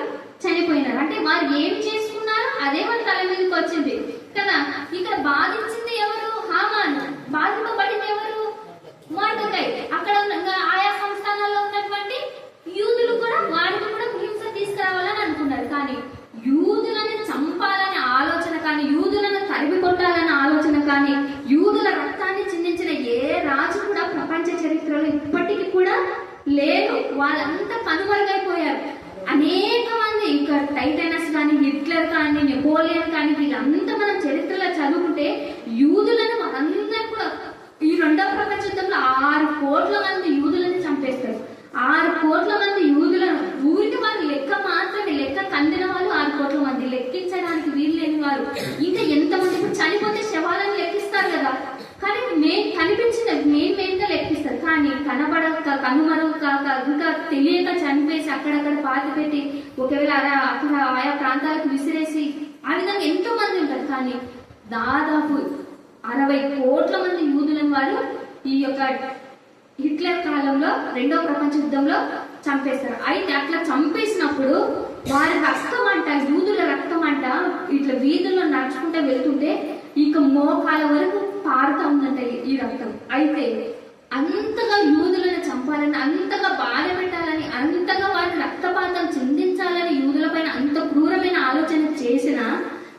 S3: చనిపోయినారు. అంటే వారు ఏం చేసుకున్నారో అదే వాళ్ళ తల మీదకి వచ్చింది కదా. ఇక్కడ బాధించింది ఎవరు? హామాను. బాధింపబడింది ఎవరు? మొర్దెకై. అక్కడ ఆయా సంస్థానాల్లో ఉన్నటువంటి యూదులు కూడా వారికి కూడా హింస తీసుకురావాలని అనుకున్నారు. కానీ యూదులను చంపాలనే ఆలోచన కానీ, యూదులను తరిమి కొట్టాలనే ఆలోచన కానీ, యూదుల రక్తాన్ని చిందించిన ఏ రాజు కూడా ప్రపంచ చరిత్రలో ఇప్పటికీ కూడా లేదు. వాళ్ళంతా కనుమరుగైపోయారు. అనేక మంది ఇంకా టైటానస్ కానీ, హిట్లర్ కానీ, నెపోలియన్ కానీ, వీళ్ళంతా మనం చరిత్రలో చదువుకుంటే యూదులను వాళ్ళందరూ కూడా ఈ 2వ ప్రపంచ యుద్ధంలో 6 కోట్ల మంది యూదులను చంపేస్తారు. 6 కోట్ల మంది యూదులను ఊరికి వారి లెక్క మాత్రమే, లెక్క కందిన వాళ్ళు 6 కోట్ల మంది, లెక్కించడానికి వీలు లేని వారు ఇంకా ఎంతమంది. ఇప్పుడు చనిపోతే శవాలను లెక్కిస్తారు కదా, కానీ కనిపించిన మేమేంటో లెక్కిస్తారు. కానీ కనబడక, కనుమరుగు కాక, ఇంకా తెలియక చనిపేసి అక్కడక్కడ పాతి పెట్టి ఒకవేళ అక్కడ ఆయా ప్రాంతాలకు విసిరేసి ఆ విధంగా ఎంతో మంది ఉంటారు. కానీ దాదాపు 60 కోట్ల మంది యూదులను వారు ఈ యొక్క హిట్లర్ కాలంలో 2వ ప్రపంచ యుద్ధంలో చంపేస్తారు. అయితే అట్లా చంపేసినప్పుడు వారి రక్తం అంట, యూదుల రక్తం అంట, ఇట్లా వీధుల్లో నడుచుకుంటూ వెళ్తుంటే ఇక మోకాల వరకు పారుతా ఉందంట ఈ రక్తం. అయితే అంతగా యూదులను చంపాలని, అంతగా బాధ పెట్టాలని, అంతగా వారిని రక్తపాతం చెందించాలని యూదుల పైన అంత క్రూరమైన ఆలోచన చేసిన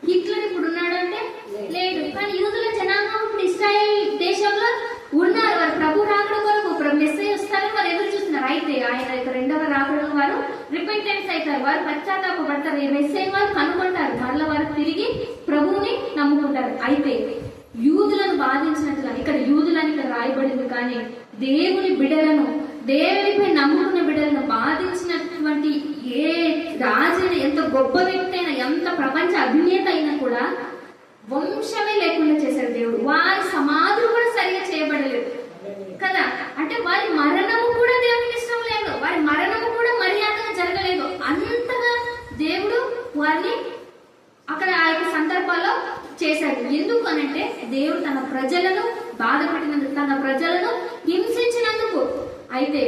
S3: హిట్లర్ ఇప్పుడు ఉన్నాడంటే లేడు. కానీ యూదుల జనాంగం ఇప్పుడు ఇస్రాయేల్ దేశంలో ఉన్నారు. వారు ప్రభు రాకడ కొరకు మెస్సేజ్ వస్తారని వారు ఎదురు చూస్తున్నారు. అయితే ఆయన యొక్క రెండవ రాకడలో వారు రిపెంటెన్స్ అవుతారు, వారు పశ్చాత్తాపడతారు, ఈ మెస్సేజ్ వారు కనుగొంటారు, మరలా వారు తిరిగి ప్రభువుని నమ్ముకుంటారు. అయితే యూదులను బాధించినట్లుగా ఇక్కడ యూదులని ఇక్కడ రాయబడింది, కానీ దేవుని బిడ్డలను, దేవునిపై నమ్ముకున్న బిడ్డలను బాధించినటువంటి ఏ రాజైన, ఎంత గొప్ప వ్యక్తి అయినా, ఎంత ప్రపంచ అభినేత అయినా కూడా వంశమే లేకుండా చేశారు దేవుడు. వారి సమాధులు కూడా సరిగా చేయబడలేదు కదా. అంటే వారి మరణము కూడా దేవునికి ఇష్టం లేదు, వారి మరణము కూడా మర్యాదగా జరగలేదు. అంతగా దేవుడు వారిని అక్కడ ఆ యొక్క సందర్భాల్లో చేశాడు. ఎందుకు అనంటే దేవుడు తన ప్రజలను బాధ పెట్టినందుకు, తన ప్రజలను హింసించినందుకు. అయితే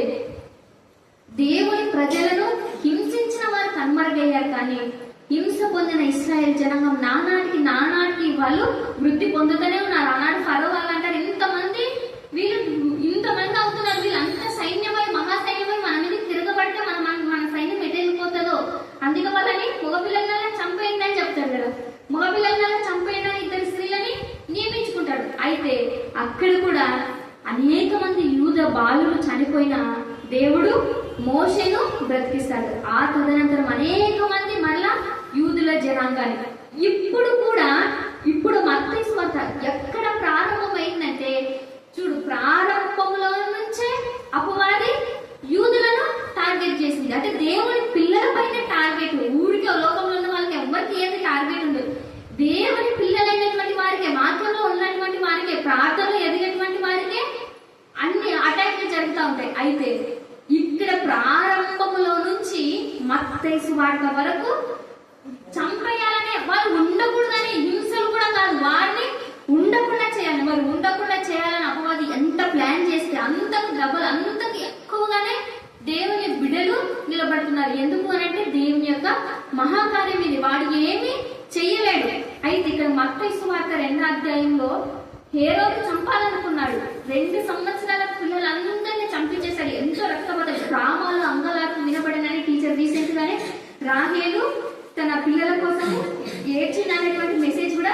S3: దేవుని ప్రజలను హింసించిన వారు కనుమరుగయ్యారు, కానీ హింస పొందిన ఇశ్రాయేల్ జనాంగం నానాటికి వాళ్ళు వృద్ధి పొందుతూనే ఉన్నారు. ఆనాడు ఫరో వాళ్ళు అంటారు, ఇంతమంది అవుతున్నారు, వీళ్ళంతా సైన్యమై మహాసైన్యమై మన మీద తిరగబడితే మన సైన్యం ఎటెళ్ళిపోతుందో, అందుకే వాళ్ళని మగపిల్లల చంపేయండి అని చెప్తాడు కదా. మగపిల్లల చంపేయండి అని 2 స్త్రీలని నియమించుకుంటాడు. అయితే అక్కడ కూడా అనేక మంది యూద బాలులు చనిపోయిన దేవుడు మోషేను బ్రతికిస్తాడు. ఆ తదనంతరం అనేక మంది మరలా యూదుల జనాంగాన్ని ఇప్పుడు మత్తయి సువార్త ఎక్కడ ప్రారంభమైందంటే చూడు, ప్రారంభంలో నుంచే అపవాది యూదులను టార్గెట్ చేసింది. అంటే దేవుని పిల్లల పైన టార్గెట్. ఊరికే లోకంలో ఉన్న వాళ్ళకి ఎవరికి ఏది టార్గెట్ ఉండదు. దేవుని పిల్లలైనటువంటి వారికే, వాక్యంలో ఉన్నటువంటి వారికే, ప్రార్థనలో ఎదిగేటువంటి వారికే అన్ని అటాక్లు జరుగుతూ ఉంటాయి. అయితే ఇక్కడ ప్రారంభంలో నుంచి మత్తయి సువార్త వరకు చంపేయాలనే, వారు ఉండకూడదని, హింసలు కూడా కాదు, వారిని ఉండకుండా చేయాలి. వారు ఉండకుండా చేయాలని అపవాది ఎంత ప్లాన్ చేస్తే అంతకు డబల్, అంతకు ఎక్కువగానే దేవుని బిడ్డలు నిలబడుతున్నారు. ఎందుకు అనంటే దేవుని యొక్క మహాకార్యం ఇది, వాడు ఏమి చెయ్యలేడు. అయితే ఇక్కడ మత్తయి సువార్త 2వ అధ్యాయంలో హేరోదు చంపాలనుకున్నాడు. 2 సంవత్సరాల పిల్లలందరినీ చంపించేశాడు. ఎంతో రక్తపాతం, గ్రామాలు అంగలార్పు వినబడినని టీచర్ రీసెంట్ గానే రాహేలు తన పిల్లల కోసం ఏడ్చింది అనేటువంటి మెసేజ్ కూడా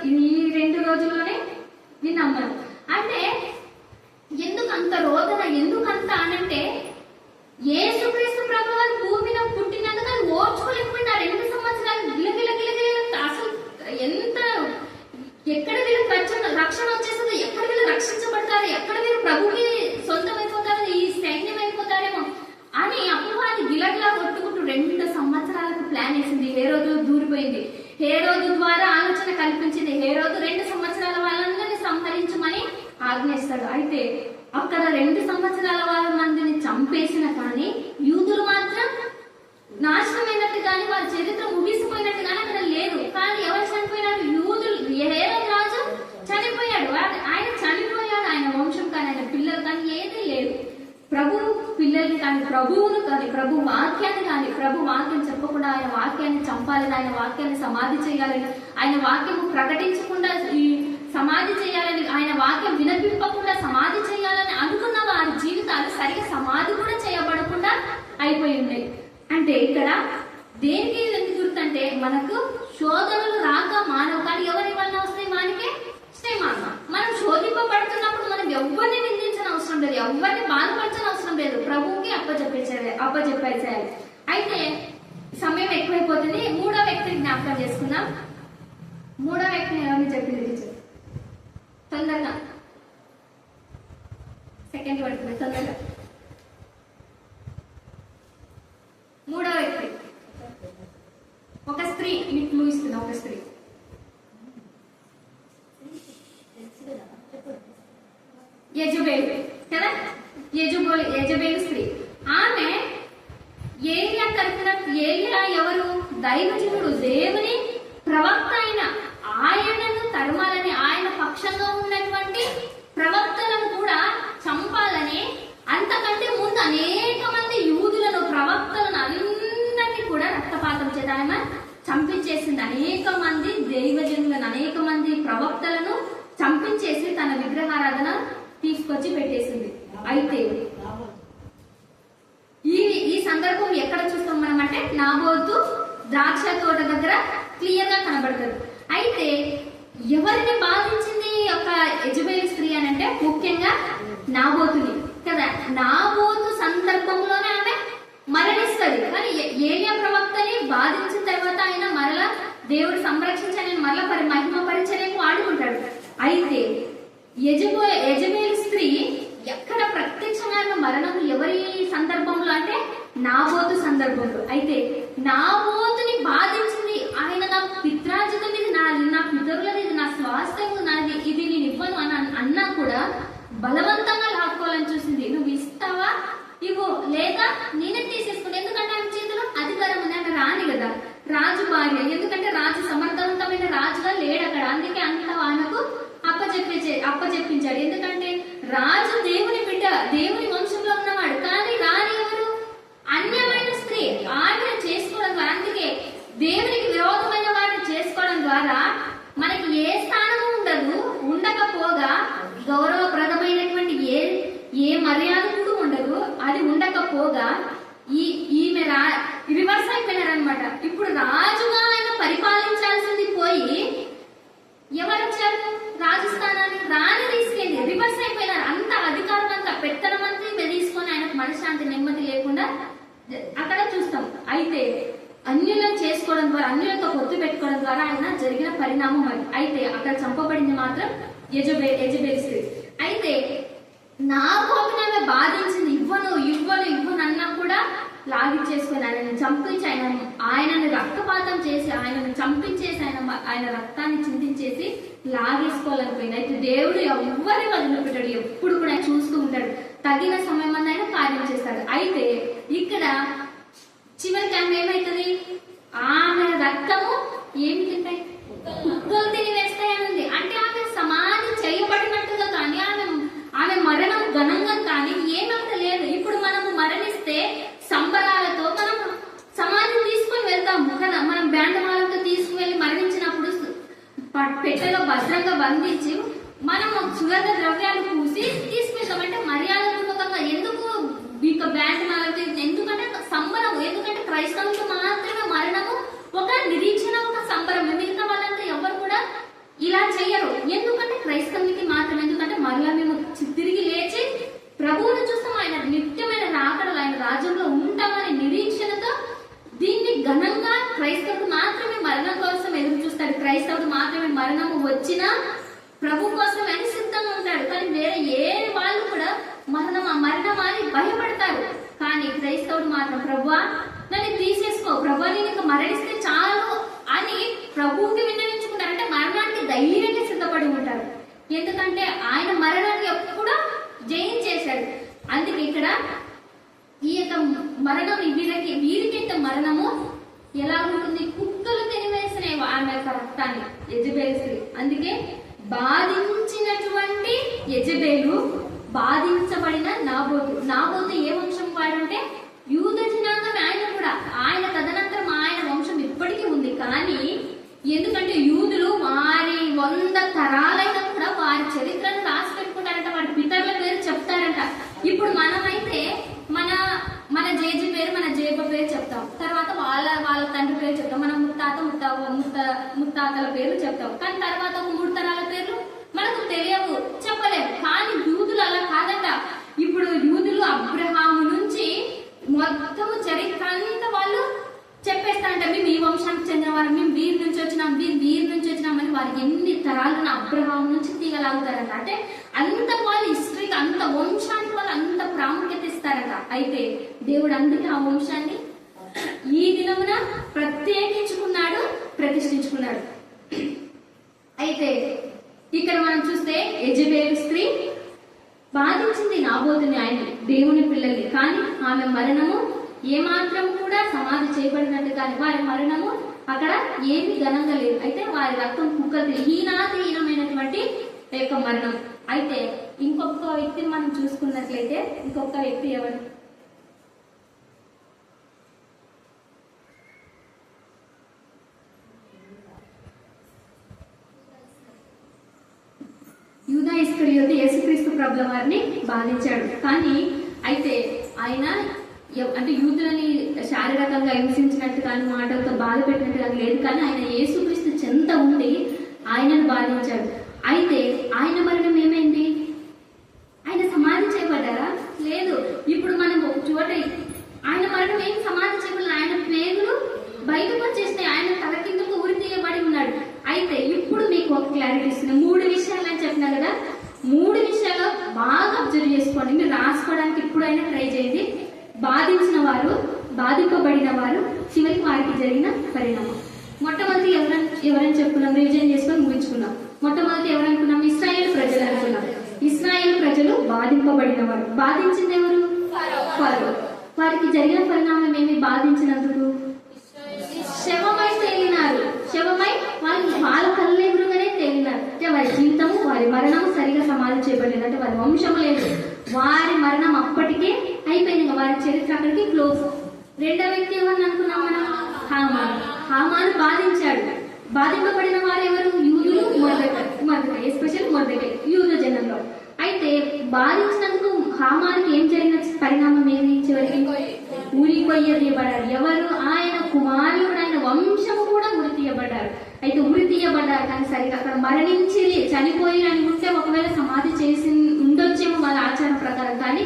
S3: ఈ 2 రోజుల్లోనే విన్నాం మనం. అంటే ఎందుకు అంత రోదన, ఎందుకంత అనంటే యేసుక్రీస్తు ప్రభు వారు భూమి మీద పుట్టినందుకు అది ఓర్చుకోలేకపోయినా 2 సంవత్సరాలు అసలు ఎంత, ఎక్కడ వీళ్ళకి రక్షణ వచ్చేస్తుందో, ఎక్కడ వీళ్ళు రక్షించబడతారు, ఎక్కడ వీళ్ళు ప్రభుకి సొంతమైపోతారు, ఈ సైన్యం అయిపోతారేమో అని అపవాది గిలగిలా కొట్టుకుంటూ 2 సంవత్సరాలకు ప్లాన్ వేసింది. హేరోదు దూరిపోయింది. హేరోదు ద్వారా ఆలోచన కల్పించింది. హేరోదు 2 సంవత్సరాల వాళ్ళందరినీ సంహరించమని ఆజ్ఞిస్తాడు. అయితే అక్కడ 2 సంవత్సరాల వాళ్ళ మందిని చంపేసిన కానీ యూదులు మాత్రం నాశనమైనట్టు కానీ, వారి చరిత్ర ముగిసిపోయినట్టు కానీ అక్కడ లేదు. కానీ ఎవరు చనిపోయినారు? యూదులు. హేరోదు రాజు చనిపోయాడు, ఆయన చనిపోయాడు. ఆయన వంశం కానీ, ఆయన పిల్లలు కానీ ఏదీ లేదు. ప్రభు పిల్లల్ని కానీ, ప్రభువును కానీ, ప్రభు వాక్యాన్ని కానీ, ప్రభు వాక్యం చెప్పకుండా ఆయన వాక్యాన్ని చంపాలని, ఆయన వాక్యాన్ని సమాధి చేయాలని, ఆయన వాక్యము ప్రకటించకుండా ఈ సమాధి చేయాలని, ఆయన వాక్యం వినిపింపకుండా సమాధి చేయాలని అనుకున్న వారి జీవితాలు సరిగా సమాధి కూడా చేయబడకుండా అయిపోయి ఉన్నాయి. అంటే ఇక్కడ దేనికి ఎందుకు గుర్తంటే, మనకు శోధనలు రాక మానవ, కానీ ఎవరి వల్ల వస్తాయి? మనకే వస్తాయి. మనం శోధింపబడుతున్నప్పుడు మనం ఎవరిని నిందించిన అవసరం లేదు, ఎవరిని బాధపరచిన అవసరం లేదు, ప్రభువుకి అప్పచెప్పేసేయాలి. అయితే సమయం ఎక్కువైపోతుంది. 3వ వ్యక్తిని జ్ఞాపకం చేసుకుందాం. 3వ వ్యక్తిని ఎవరిని చెప్పింది టీచర్? తొందరగా, సెకండ్ పడుతుంది, తొందరగా. 3వ వ్యక్తి ఒక స్త్రీ. ఇట్లు ఇస్తుంది ఒక స్త్రీ. యజబేలు కదా, యజబేలు స్త్రీ. ఆమె ఏలియా ఎవరు? దైవజనుడు, దేవుని ప్రవక్త అయిన ఆయనను తరమాలని, ఆయన పక్షంగా ఉన్నటువంటి ప్రవక్తలను కూడా చంపాలని, అంతకంటే ముందు అనేక మంది యూదులను, ప్రవక్తలను అందరినీ కూడా రక్తపాతం చేత ఆమె చంపించేసింది. చేసింది, అనేక మంది దైవజనులను, అనేక మంది ప్రవక్తలను చంపించేసి తన విగ్రహారాధన తీసుకొచ్చి పెట్టేసింది. అయితే ఈ సందర్భం ఎక్కడ చూస్తాం మనం అంటే నాబోతు ద్రాక్ష తోట దగ్గర క్లియర్ గా కనబడుతుంది. అయితే ఎవరిని బాధించింది ఒక యెజబెల్ స్త్రీ అని అంటే ముఖ్యంగా నాబోతుని కదా. నాబోతు సందర్భంలోనే ఆమె మరణిస్తుంది. కానీ ఏలియా ప్రవక్తని బాధించిన తర్వాత ఆయన మరలా దేవుడు సంరక్షించని మరలా మహిమ పరిచర్యకు వాడుకుంటాడు. అయితే యెజబెల్ స్త్రీ ఎక్కడ ప్రత్యక్షమైన మరణం ఎవరి సందర్భంలో అంటే నాబోతు సందర్భంలో. అయితే నాబోతుని బాధించింది. ఆయన నా పిత్రాజితం ఇది నాది, నా పితరులది ఇది, నా స్వాస్థ్యం నాది, ఇది నేను ఇవ్వను అని అన్నా కూడా బలవంతంగా లాక్కోవాలని చూసింది. నువ్వు ఇస్తావా ఇవ్వు, లేక నేనే తీసేసుకుంటా. ఎందుకంటే ఆమె చేతిలో అధికారం ఉంది, ఆమె రాని కదా, రాజు భార్య. ఎందుకంటే రాజు సమర్థవంతమైన రాజుగా లేడు అక్కడ, అందుకే అంత ఆమెకు అప్పచెప్పించాడు. ఎందుకంటే రాజు దేవుని బిడ్డ, దేవుని వంశంలో ఉన్నవాడు. కానీ రాని ఎవరు? అన్యమైన స్త్రీ. ఆమెను చేసుకోవడం ద్వారా, అందుకే దేవునికి విరోధమైన వారిని చేసుకోవడం ద్వారా మనకి ఏ స్థానము ఉండదు. ఉండకపోగా గౌరవప్రదమైనటువంటి ఏ మర్యాద కూడా ఉండదు. అది ఉండకపోగా ఈమె రివర్స్ అయిపోయినారనమాట. ఇప్పుడు రాజుగా ఆయన పరిపాలించాల్సింది పోయి ఎవరు వచ్చారు రాజస్థానాన్ని? రాని తీసుకెళ్ళి రివర్స్ అయిపోయినారు. అంత అధికారం అంతా పెత్తనమంతా తీసుకొని ఆయనకు మనశ్శాంతి నెమ్మది లేకుండా అక్కడ చూస్తాం. అయితే అన్యులను చేసుకోవడం ద్వారా, అన్యులతో పొత్తు పెట్టుకోవడం ద్వారా ఆయన జరిగిన పరిణామం అది. అయితే అక్కడ చంపబడింది మాత్రం యెజబెల్ స్త్రీ. అయితే నాబోతుని ఆమె బాధించింది. ఇవ్వను ఇవ్వను ఇవ్వను అన్నా కూడా లాగిచ్చేసుకుని ఆయనను చంపించి ఆయనను రక్తపాతం చేసి ఆయనను చంపించేసి ఆయన రక్తాన్ని చిందించేసి లాగేసుకోవాలనిపోయింది. అయితే దేవుడు ఎవ్వరిని వదిలిపెట్టాడు, ఎప్పుడు కూడా ఆయన చూస్తూ ఉంటాడు. తగిన సమయం అన్న ఆయన కార్యం చేస్తాడు. అయితే ఇక్కడ చివరికి ఆమె ఏమైతుంది? ఆమె రక్తము ఏమి తింటాయి? కుక్కలు తిని వేస్తాయనుంది. అంటే ఆమె సమాధి చేయబడినట్టుగా కానీ ఆమె మరణం ఘనంగా కానీ ఏమంత లేదు. ఇప్పుడు మనము మరణిస్తే సంబరాలతో మనం సమాధిని తీసుకుని వెళ్తాం కదా. మనం బ్యాండమాలతో తీసుకువెళ్ళి మరణించినప్పుడు పెట్టెలో భద్రంగా బంధించి మనం సుగంధ ద్రవ్యాలు పూసి తీసుకెళ్తాం. అంటే మర్యాదపూర్వకంగా. ఎందుకు ఇక బ్యాండమాలతో? ఎందుకంటే సంబరం. ఎందుకంటే క్రైస్తవులకు మాత్రమే మరణము ఒక నిరీక్షణ, ఒక సంబరం. మిగతా వాళ్ళంతా ఎవరు కూడా ఇలా చెయ్యరు. ఎందుకంటే క్రైస్తవునికి మాత్రం. ఎందుకంటే మరలా మేము తిరిగి లేచి ప్రభువును చూస్తాం, ఆయన నిత్యమైన రాకడలు, ఆయన రాజ్యంలో ఉంటామనే నిరీక్షణతో దీన్ని ఘనంగా క్రైస్తవుడు మాత్రమే మరణం కోసం ఎదురు చూస్తాడు. క్రైస్తవుడు మాత్రమే మరణము వచ్చినా ప్రభు కోసం ఆయన సిద్ధంగా ఉంటాడు. కానీ వేరే ఏ వాళ్ళు కూడా మరణం అని భయపడతారు. కానీ క్రైస్తవుడు మాత్రం ప్రభువా నన్ను తీసేసుకో, ప్రభువా నేను ఇంకా మరణిస్తే చాలు అని ప్రభువుకి విన్నవించుకుంటారు. అంటే మరణానికి ధైర్యంగా సిద్ధపడి ఉంటారు. ఎందుకంటే ఆయన మరణాన్ని ఎప్పుడూ జయించేశాడు. అందుకే ఇక్కడ ఈ యొక్క మరణం వీరికైతే మరణము ఎలా ఉంటుంది? కుక్కలు తినివేసిన ఆమె యొక్క రక్తాన్ని యెజబెల్ స్త్రీ. అందుకే బాధించినటువంటి యెజబెలు, బాధించబడిన నాబోతు ఏ వంశం వాడంటే యూద జనాంగం. ఆయన కూడా ఆయన తదనంతరం ఆయన వంశం ఇప్పటికీ ఉంది. కానీ ఎందుకంటే యూదులు వారి 100 తరాలైనా కూడా వారి చరిత్రను రాసి పెట్టుకుంటారంట, వారి పితరుల పేరు చెప్తారంట. ఇప్పుడు మనమైతే మన జేజీ పేరు, మన జేబ పేరు చెప్తాం. తర్వాత వాళ్ళ తండ్రి పేరు చెప్తాం. మన ముత్తాతల పేర్లు చెప్తాం. కానీ తర్వాత ఒక 3 తరాల పేర్లు మనకు తెలియవు, చెప్పలేము. కానీ యూదులు అలా కాదంట. ఇప్పుడు యూదులు అబ్రహాము నుంచి మొత్తము చరిత్ర అంతా వాళ్ళు చెప్పేస్తారంట. మేము ఈ వంశానికి చెందినవారు, మేము వీరి నుంచి వచ్చినాం, వీరి నుంచి వచ్చినామని వారికి ఎన్ని తరాలను అబ్రహాం నుంచి తీగలాగుతారంట. అంటే అంత వాళ్ళు హిస్టరీకి, అంత వంశానికి వాళ్ళు అంత ప్రాముఖ్యత ఇస్తారంట. అయితే దేవుడు అందుకే ఆ వంశాన్ని ఈ దినమున ప్రత్యేకించుకున్నాడు, ప్రతిష్ఠించుకున్నాడు. అయితే ఇక్కడ మనం చూస్తే యెజబెల్ స్త్రీ బాధించింది నాబోతుని, ఆయన దేవుని పిల్లల్ని. కానీ ఆమె మరణము ఏమాత్రం కూడా సమాధి చేయబడినట్టు కానీ వారి మరణము అక్కడ ఏమి ఘనంగా లేదు. అయితే వారి రక్తం కుక్కలు హీనమైనటువంటి యొక్క మరణం. అయితే ఇంకొక వ్యక్తిని మనం చూసుకున్నట్లయితే ఇంకొక వ్యక్తి ఎవరు? యూదా ఇస్కరియోతు యేసుక్రీస్తు ప్రభుల వారిని బాధించాడు. కానీ అయితే ఆయన అంటే యూదులని శారీరకంగా హింసించినట్టు కానీ మాటలతో బాధ పెట్టినట్టు కానీ లేదు, కానీ ఆయన యేసుక్రీస్తు చెంత ఉండి ఆయనను బాధించాడు. అయితే ఆయన మరణం ఏమైంది? ఆయన సమాధి చేయబడ్డారా? లేదు. ఇప్పుడు మనం ఒక చోట ఆయన మరణం ఏం సమాధి చేయబడాలి, ఆయన పేగులు బయటకు వచ్చేసినాయి, ఆయన తల కిందకు ఉరి తీయబడి ఉన్నాడు. అయితే ఇప్పుడు మీకు ఒక క్లారిటీ ఇస్తున్నాను. 3 విషయాలు అని చెప్పినా కదా, 3 విషయాలు బాగా అబ్జర్వ్ చేసుకోండి. మీరు రాసుకోవడానికి ఇప్పుడైనా ట్రై చేయండి. బాధించిన వారు, బాధింపబడిన వారు, చివరికి వారికి జరిగిన పరిణామం. మొట్టమొదటి ఎవరని చెప్పుకున్నాం, రివిజన్ చేసుకొని ముగించుకున్నాం. మొట్టమొదటి ఎవరనుకున్నాం? ఇశ్రాయేలు ప్రజలు అనుకున్నాం. ఇశ్రాయేలు ప్రజలు బాధింపబడిన వారు. బాధించింది ఎవరు? ఫరో. వారికి జరిగిన పరిణామం ఏమి? బాధించినందుకు శవమై తేలినారు. శవమై వాళ్ళ కళ్ళ ఎదురుగానే తేలినారు. అంటే వారి జీవితము, వారి మరణం సరిగా సమాధి చేయబడలేదు. అంటే వారి వంశం లేదు, వారి మరణం అప్పటికే అయిపోయింది. వారి చరిత్ర అక్కడికి క్లోజ్. రెండో వ్యక్తి ఎవరిని అనుకున్నాం మనం? హామాను. హామాను బాధించాడు. బాధింపబడిన వారు ఎవరు? యూదులు, మొర్దెకై, ఎస్పెషల్ మొర్దెకై యూదు జనంలో. అయితే బాధించినందుకు హామానికి ఏం జరిగిన పరిణామం ఏది? చివరికి ఉరి కొయ్యబడ్డారు. ఎవరు? ఆయన కుమారుడు, ఆయన వంశము కూడా ఉరి తీయబడ్డారు. అయితే ఉరి తీయబడ్డారు కానీ సరిగ్గా అక్కడ మరణించి చనిపోయి అని ఉంటే ఒకవేళ సమాధి చేసి ఉండొచ్చేమో వాళ్ళ ఆచారం ప్రకారం, కానీ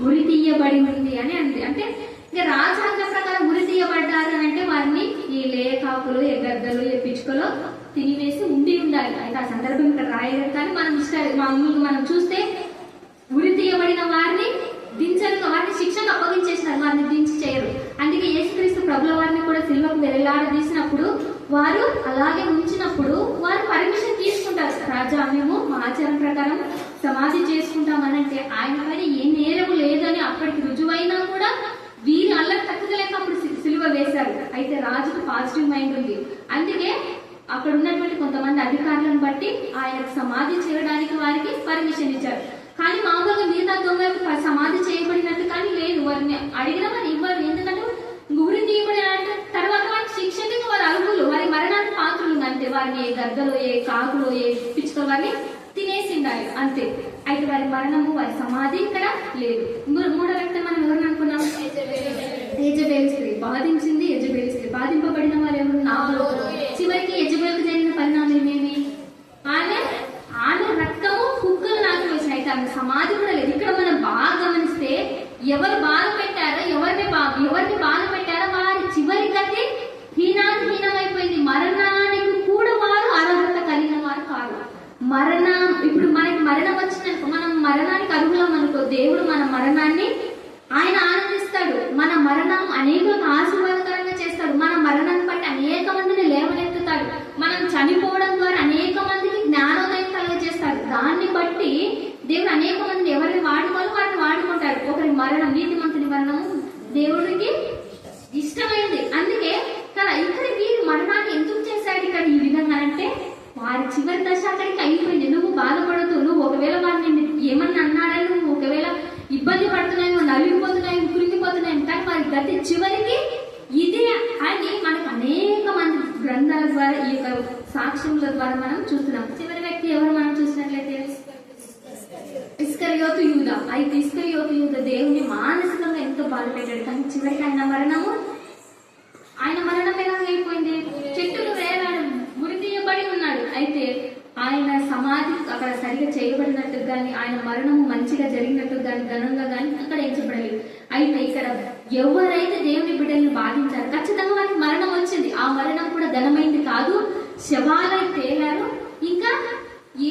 S3: ఉరి తీయబడి ఉంది అని అంది. అంటే ఇంకా రాజాంగ ప్రకారం ఉరి తీయబడ్డారు అని అంటే వారిని ఈ లేకాకులు, ఏ గద్దలు, ఏ పిచ్చుకలు తినివేసి ఉండి ఉండాలి. అయితే ఆ సందర్భం ఇక్కడ రాయలేదు, కానీ మామూలుగా మనం చూస్తే ఉరి తీయబడిన వారిని దించరు, వారిని శిక్షకు అప్పగించేసినారు, వారిని దించి చేయరు. అందుకే యేసుక్రీస్తు ప్రభుల వారిని కూడా సిలువకు వెళ్లాడదీసినప్పుడు వారు అలాగే ఉంచినప్పుడు వారు పర్మిషన్ తీసుకుంటారు. రాజా, మేము మా ఆచారం ప్రకారం సమాధి చేసుకుంటామనంటే ఆయన పైన ఏ నేరము లేదని అప్పటికి రుజువైనా కూడా వీరి అల్లరి తగ్గలేక అప్పుడు సిలువ వేశారు. అయితే రాజుకు పాజిటివ్ మైండ్ ఉంది. అందుకే అక్కడ ఉన్నటువంటి కొంతమంది అధికారులను బట్టి ఆయనకు సమాధి చేయడానికి వారికి పర్మిషన్ ఇచ్చారు. కానీ మామూలుగా మిగతా దొంగలకు సమాధి చేయబడినట్టు కానీ లేదు. వారిని అడిగిన వారు ఇవ్వరు. ఎందుకంటే ఉరి తీయబడిన తర్వాత వారికి శిక్షకి వారు అర్హులు, వారి మరణానికి పాత్రులు. అంతే. వారిని ఏ గద్దలు, ఏ కాకులు, ఏ పిచ్చుకలు వారిని తినేసిండాలి అంతే. అయితే వారి మరణము, వారి సమాధి ఇక్కడ లేదు. మూడో వ్యక్తి మనం ఎవరిని అనుకున్నాం? యెజబెల్ స్త్రీ. బాధించింది యెజబెల్ స్త్రీ. బాధింపబడిన వారు ఎవరు? నాబోతు. చివరికి యెజబెల్కు జరిగిన పరిణామం ఏమి? ఆమె రక్తము కుక్కలు నాకు వేసిన. అయితే ఆమె సమాధి కూడా లేదు. ఇక్కడ మనం బాగా గమనిస్తే ఎవరు బాధ పెట్టారో, ఎవరిని బాధ పెట్టారో వారి చివరి గతి హీనమైపోయింది. మరణానికి కూడా వారు అర్హత కలిగిన వారు కాదు. ఇప్పుడు మనకి మరణం వచ్చిందనుకో, మనం మరణానికి అర్హులం అనుకో, దేవుడు మన మరణాన్ని ఆయన ఆనందిస్తాడు. మన మరణం అనేకులకు ఆశీర్వాదకరంగా చేస్తాడు. మన మరణాన్ని బట్టి అనేక మందిని లేవనెత్తుతాడు. మనం చనిపోవడం ద్వారా అనేక మందికి జ్ఞానోదయం కలుగజేస్తాడు. దాన్ని బట్టి దేవుడు అనేక మందిని ఎవరిని వాడుకోవాలో వారిని వాడుకుంటాడు. ఒకరి మరణం, నీతిమంతుని మరణము దేవుడికి ఇష్టమైంది. అందుకే కదా ఇక్కడ వీరి మరణాన్ని ఎందుకు చేశాడు ఇక్కడ ఈ విధంగా అంటే, వారి చివరి దశ అక్కడికి అయిపోయింది. నువ్వు బాధపడదు. నువ్వు ఒకవేళ వారిని ఏమన్నా అన్నాడని నువ్వు ఒకవేళ ఇబ్బంది పడుతున్నాయి, నలిగిపోతున్నాయి, కురిగిపోతున్నాయి, కానీ వారి గతి చివరికి ఇదే అని మనకు అనేక మంది గ్రంథాల ద్వారా, ఈ యొక్క సాక్ష్యముల ద్వారా మనం చూస్తున్నాం. చివరి వ్యక్తి ఎవరు మనం చూసినట్లయితే ఇస్కరియోతు యూదా. అయితే ఇస్కరియోతు యూదా దేవుని మానసికంగా ఎంతో బాధ పెట్టాడు. కానీ చివరికి ఆయన మరణం ఎలా అయిపోయింది? చెట్టును వేలాడు, ఉరి తీయబడి ఉన్నాడు. అయితే ఆయన సమాధి అక్కడ సరిగా చేయబడినట్టు కానీ, ఆయన మరణము మంచిగా జరిగినట్టు కానీ, ఘనంగా కానీ అక్కడ ఎంచబడలేదు. అయితే ఇక్కడ ఎవరైతే దేవుని బిడ్డల్ని బాధించారు ఖచ్చితంగా వారికి మరణం వచ్చింది. ఆ మరణం కూడా ఘనమైంది కాదు, శవాలై తేలారు. ఇంకా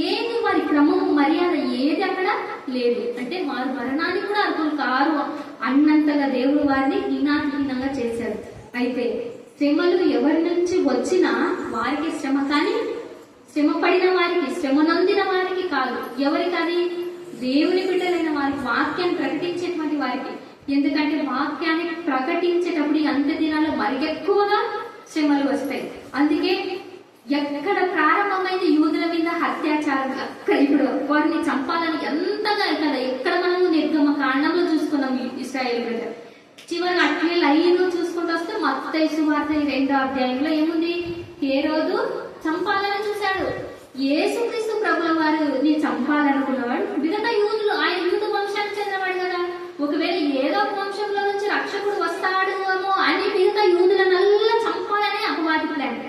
S3: ఏది వారి క్రమము, మర్యాద ఏది అక్కడ లేదు. అంటే వారి మరణానికి కూడా అర్హులు కారు అన్నంతగా దేవుడు వారిని హీనాతిహీనంగా చేశారు. అయితే శ్రమలు ఎవరి నుంచి వచ్చినా వారికి శ్రమ, కానీ శ్రమ పడిన వారికి, శ్రమ నొందిన వారికి కాదు. ఎవరికి? అది దేవుని బిడ్డలైన వారికి, వాక్యాన్ని ప్రకటించేటువంటి వారికి. ఎందుకంటే వాక్యాన్ని ప్రకటించేటప్పుడు అంత్య దినాల్లో మరికెక్కువగా శ్రమలు వస్తాయి. అందుకే ఎక్కడ ప్రారంభమైంది యూదుల మీద అత్యాచారం, అక్కడ ఇప్పుడు వారిని చంపాలని ఎంతగా కదా ఎక్కడ మనము నిర్గమ కాండంలో చూసుకున్నాం ఇశ్రాయేలు ప్రజలు. చివరి అట్లే లైన్ చూసుకుంటూ వస్తే మత్తయి సువార్త 2వ అధ్యాయంలో ఏముంది? హేరోదు చంపాలని చూశాడు. యేసుక్రీస్తు ప్రభుల వారిని చంపాలనుకున్నవాడు మిగతా యూదులు, ఆయన యూదు వంశానికి చెందినవాడు కదా. ఒకవేళ ఏదో ఒక వంశంలో నుంచి రక్షకుడు వస్తాడు ఏమో అని మిగతా యూదులనల్లా చంపాలనే అపవాది ప్లాన్.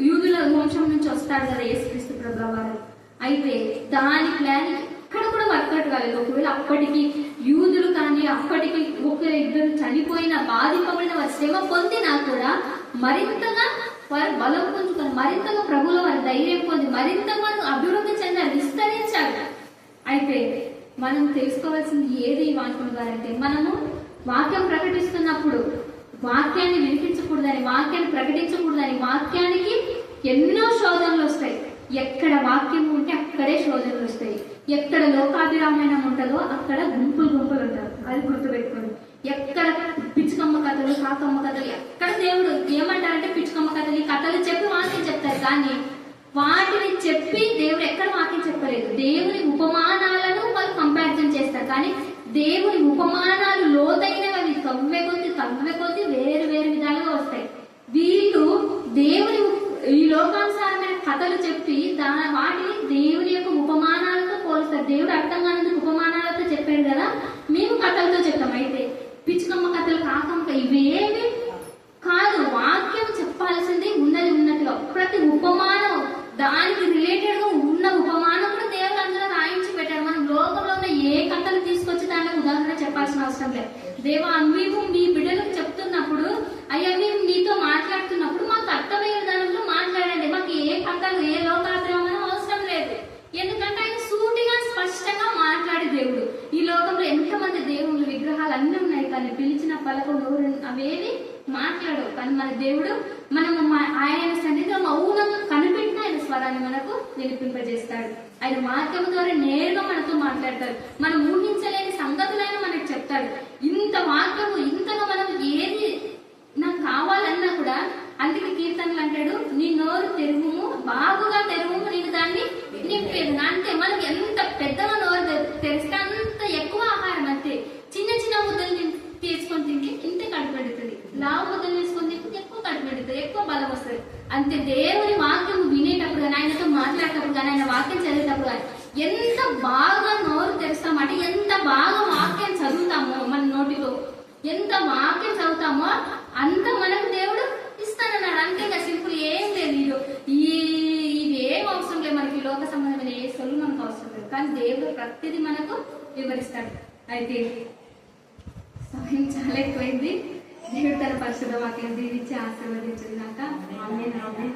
S3: యూదుల వంశం నుంచి వస్తాడు కదా యేసుక్రీస్తు ప్రభుల వారు. అయితే దాని ప్లాన్ ఇక్కడ కూడా వర్కౌట్ కాలేదు. ఒకవేళ అప్పటికి యూదులు కానీ అప్పటికి ఇద్దరు చనిపోయిన, బాధింపబడిన వారి శ్రమ పొందినా కూడా మరింతగా వారు బలం పొందుతారు, మరింతగా ప్రభువుల వారి ధైర్యం పొంది మరింతగా అభివృద్ధి చెందారు, విస్తరించారు. అయితే మనం తెలుసుకోవాల్సింది ఏది ఈ వాక్యం ద్వారా అంటే, మనము వాక్యం ప్రకటిస్తున్నప్పుడు వాక్యాన్ని వినిపించకూడదని, వాక్యాన్ని ప్రకటించకూడదని, వాక్యానికి ఎన్నో శోధనలు వస్తాయి. ఎక్కడ వాక్యం ఉంటే అక్కడే శోధనలు వస్తాయి. ఎక్కడ లోకాభిరామాయణం ఉంటుందో అక్కడ గుంపులు ఉంటారు. అది గుర్తుపెట్టుకోండి. ఎక్కడ పిచ్చుకమ్మ కథలు, కాకమ్మ కథలు, ఎక్కడ దేవుడు ఏమంటారంటే పిచ్చుకమ్మ కథలు, ఈ కథలు చెప్పి వాక్యం చెప్తారు. కానీ వాటిని చెప్పి దేవుడు ఎక్కడ వాక్యం చెప్పలేదు. దేవుని ఉపమానాలను వాళ్ళు కంపారిజన్ చేస్తారు. కానీ దేవుని ఉపమానాలు లోతైనవి, తవ్వే కొద్ది వేరు విధాలుగా వస్తాయి. వీళ్ళు దేవుని ఈ లోకానుసారమైన కథలు చెప్పి వాటిని దేవుని యొక్క ఉపమానాలతో పోలుస్తారు. దేవుడు అర్థం కానందుకు ఉపమానాలతో చెప్పాడు కదా, మేము కథలతో చెప్తాం. అయితే పిచ్చుకమ్మ కథలు, కాకమ్మ ఇవేమి కాదు. వాక్యం చెప్పాల్సింది ఉన్నట్టుగా ప్రతి ఉపమానం దానికి రిలేటెడ్ గా ఉన్న ఉపమానం కూడా దేవుడు అందులో రాయించి పెట్టాడు. మనం లోకంలో ఉన్న ఏ కథలు తీసుకొచ్చి దానికి ఉదాహరణ చెప్పాల్సిన అవసరం లేదు. దేవా, మేము మీ బిడ్డలకు చెప్తున్నప్పుడు, అయ్యా మేము మీతో మాట్లాడుతున్నప్పుడు మాకు అర్థమయ్యే విధానంలో మాట్లాడండి. మాకు ఏ కథలు, ఏ లోకాభిరామం అవసరం లేదు. ఎందుకంటే ఆయన సూటిగా స్పష్టంగా మాట్లాడే దేవుడు. ఈ లోకంలో ఎంతమంది దేవుళ్ళు, విగ్రహాలు అన్నీ ఉన్నాయి, కానీ పిలిచిన పలక నోరు అవేవి మాట్లాడవు. కానీ మన దేవుడు మనము ఆయన సన్నిధిలో మౌనంగా కనిపెట్టిన ఆయన స్వరాన్ని మనకు వినిపింపజేస్తాడు. ఆయన వాక్యం ద్వారా నేరుగా మనతో మాట్లాడతాడు. మనం ఊహించలేని సంగతులైనా మనకు చెప్తాడు. ఇంత వాక్యము, ఇంతగా మనం ఏది నాకు కావాలన్నా కూడా, అందుకే కీర్తనలు అంటాడు, నీ నోరు తెరువుము, బాగుగా తెరువుము, నేను దాన్ని నింపేది. అంటే మనకి ఎంత పెద్దగా నోరు తెరిస్తే అంత ఎక్కువ ఆహారం. అంతే చిన్న ముద్దలు తీసుకొని తింటే ఇంత కడుపెడుతుంది, లావు ముద్దలు తీసుకొని తింటే ఎక్కువ కడుపెడుతుంది, ఎక్కువ బలం వస్తుంది. అంతే దేవుని వాక్యం వినేటప్పుడు కానీ, ఆయనతో మాట్లాడేటప్పుడు కానీ, ఆయన వాక్యం చదివేటప్పుడు కానీ ఎంత బాగా నోరు తెరుస్తామంటే, ఎంత బాగా వాక్యం చదువుతామో, మన నోటితో ఎంత వాక్యం చదువుతామో అంత మనకు దేవుడు ఇస్తానన్నాడు. అంతేగా సింపుల్, ఏం లేదు. ఇవి ఏం అవసరం లేదు మనకి, లోక సంబంధమైన ఏ సొల్లు మనకు అవసరం లేదు. కానీ దేవుడు ప్రతిదీ మనకు వివరిస్తాడు. అయితే సమయం చాలా ఎక్కువైంది. దేవుడు తన పరిశుద్ధ వాక్యం దీవించి ఆశీర్వదించిందాక. ఆమేన్.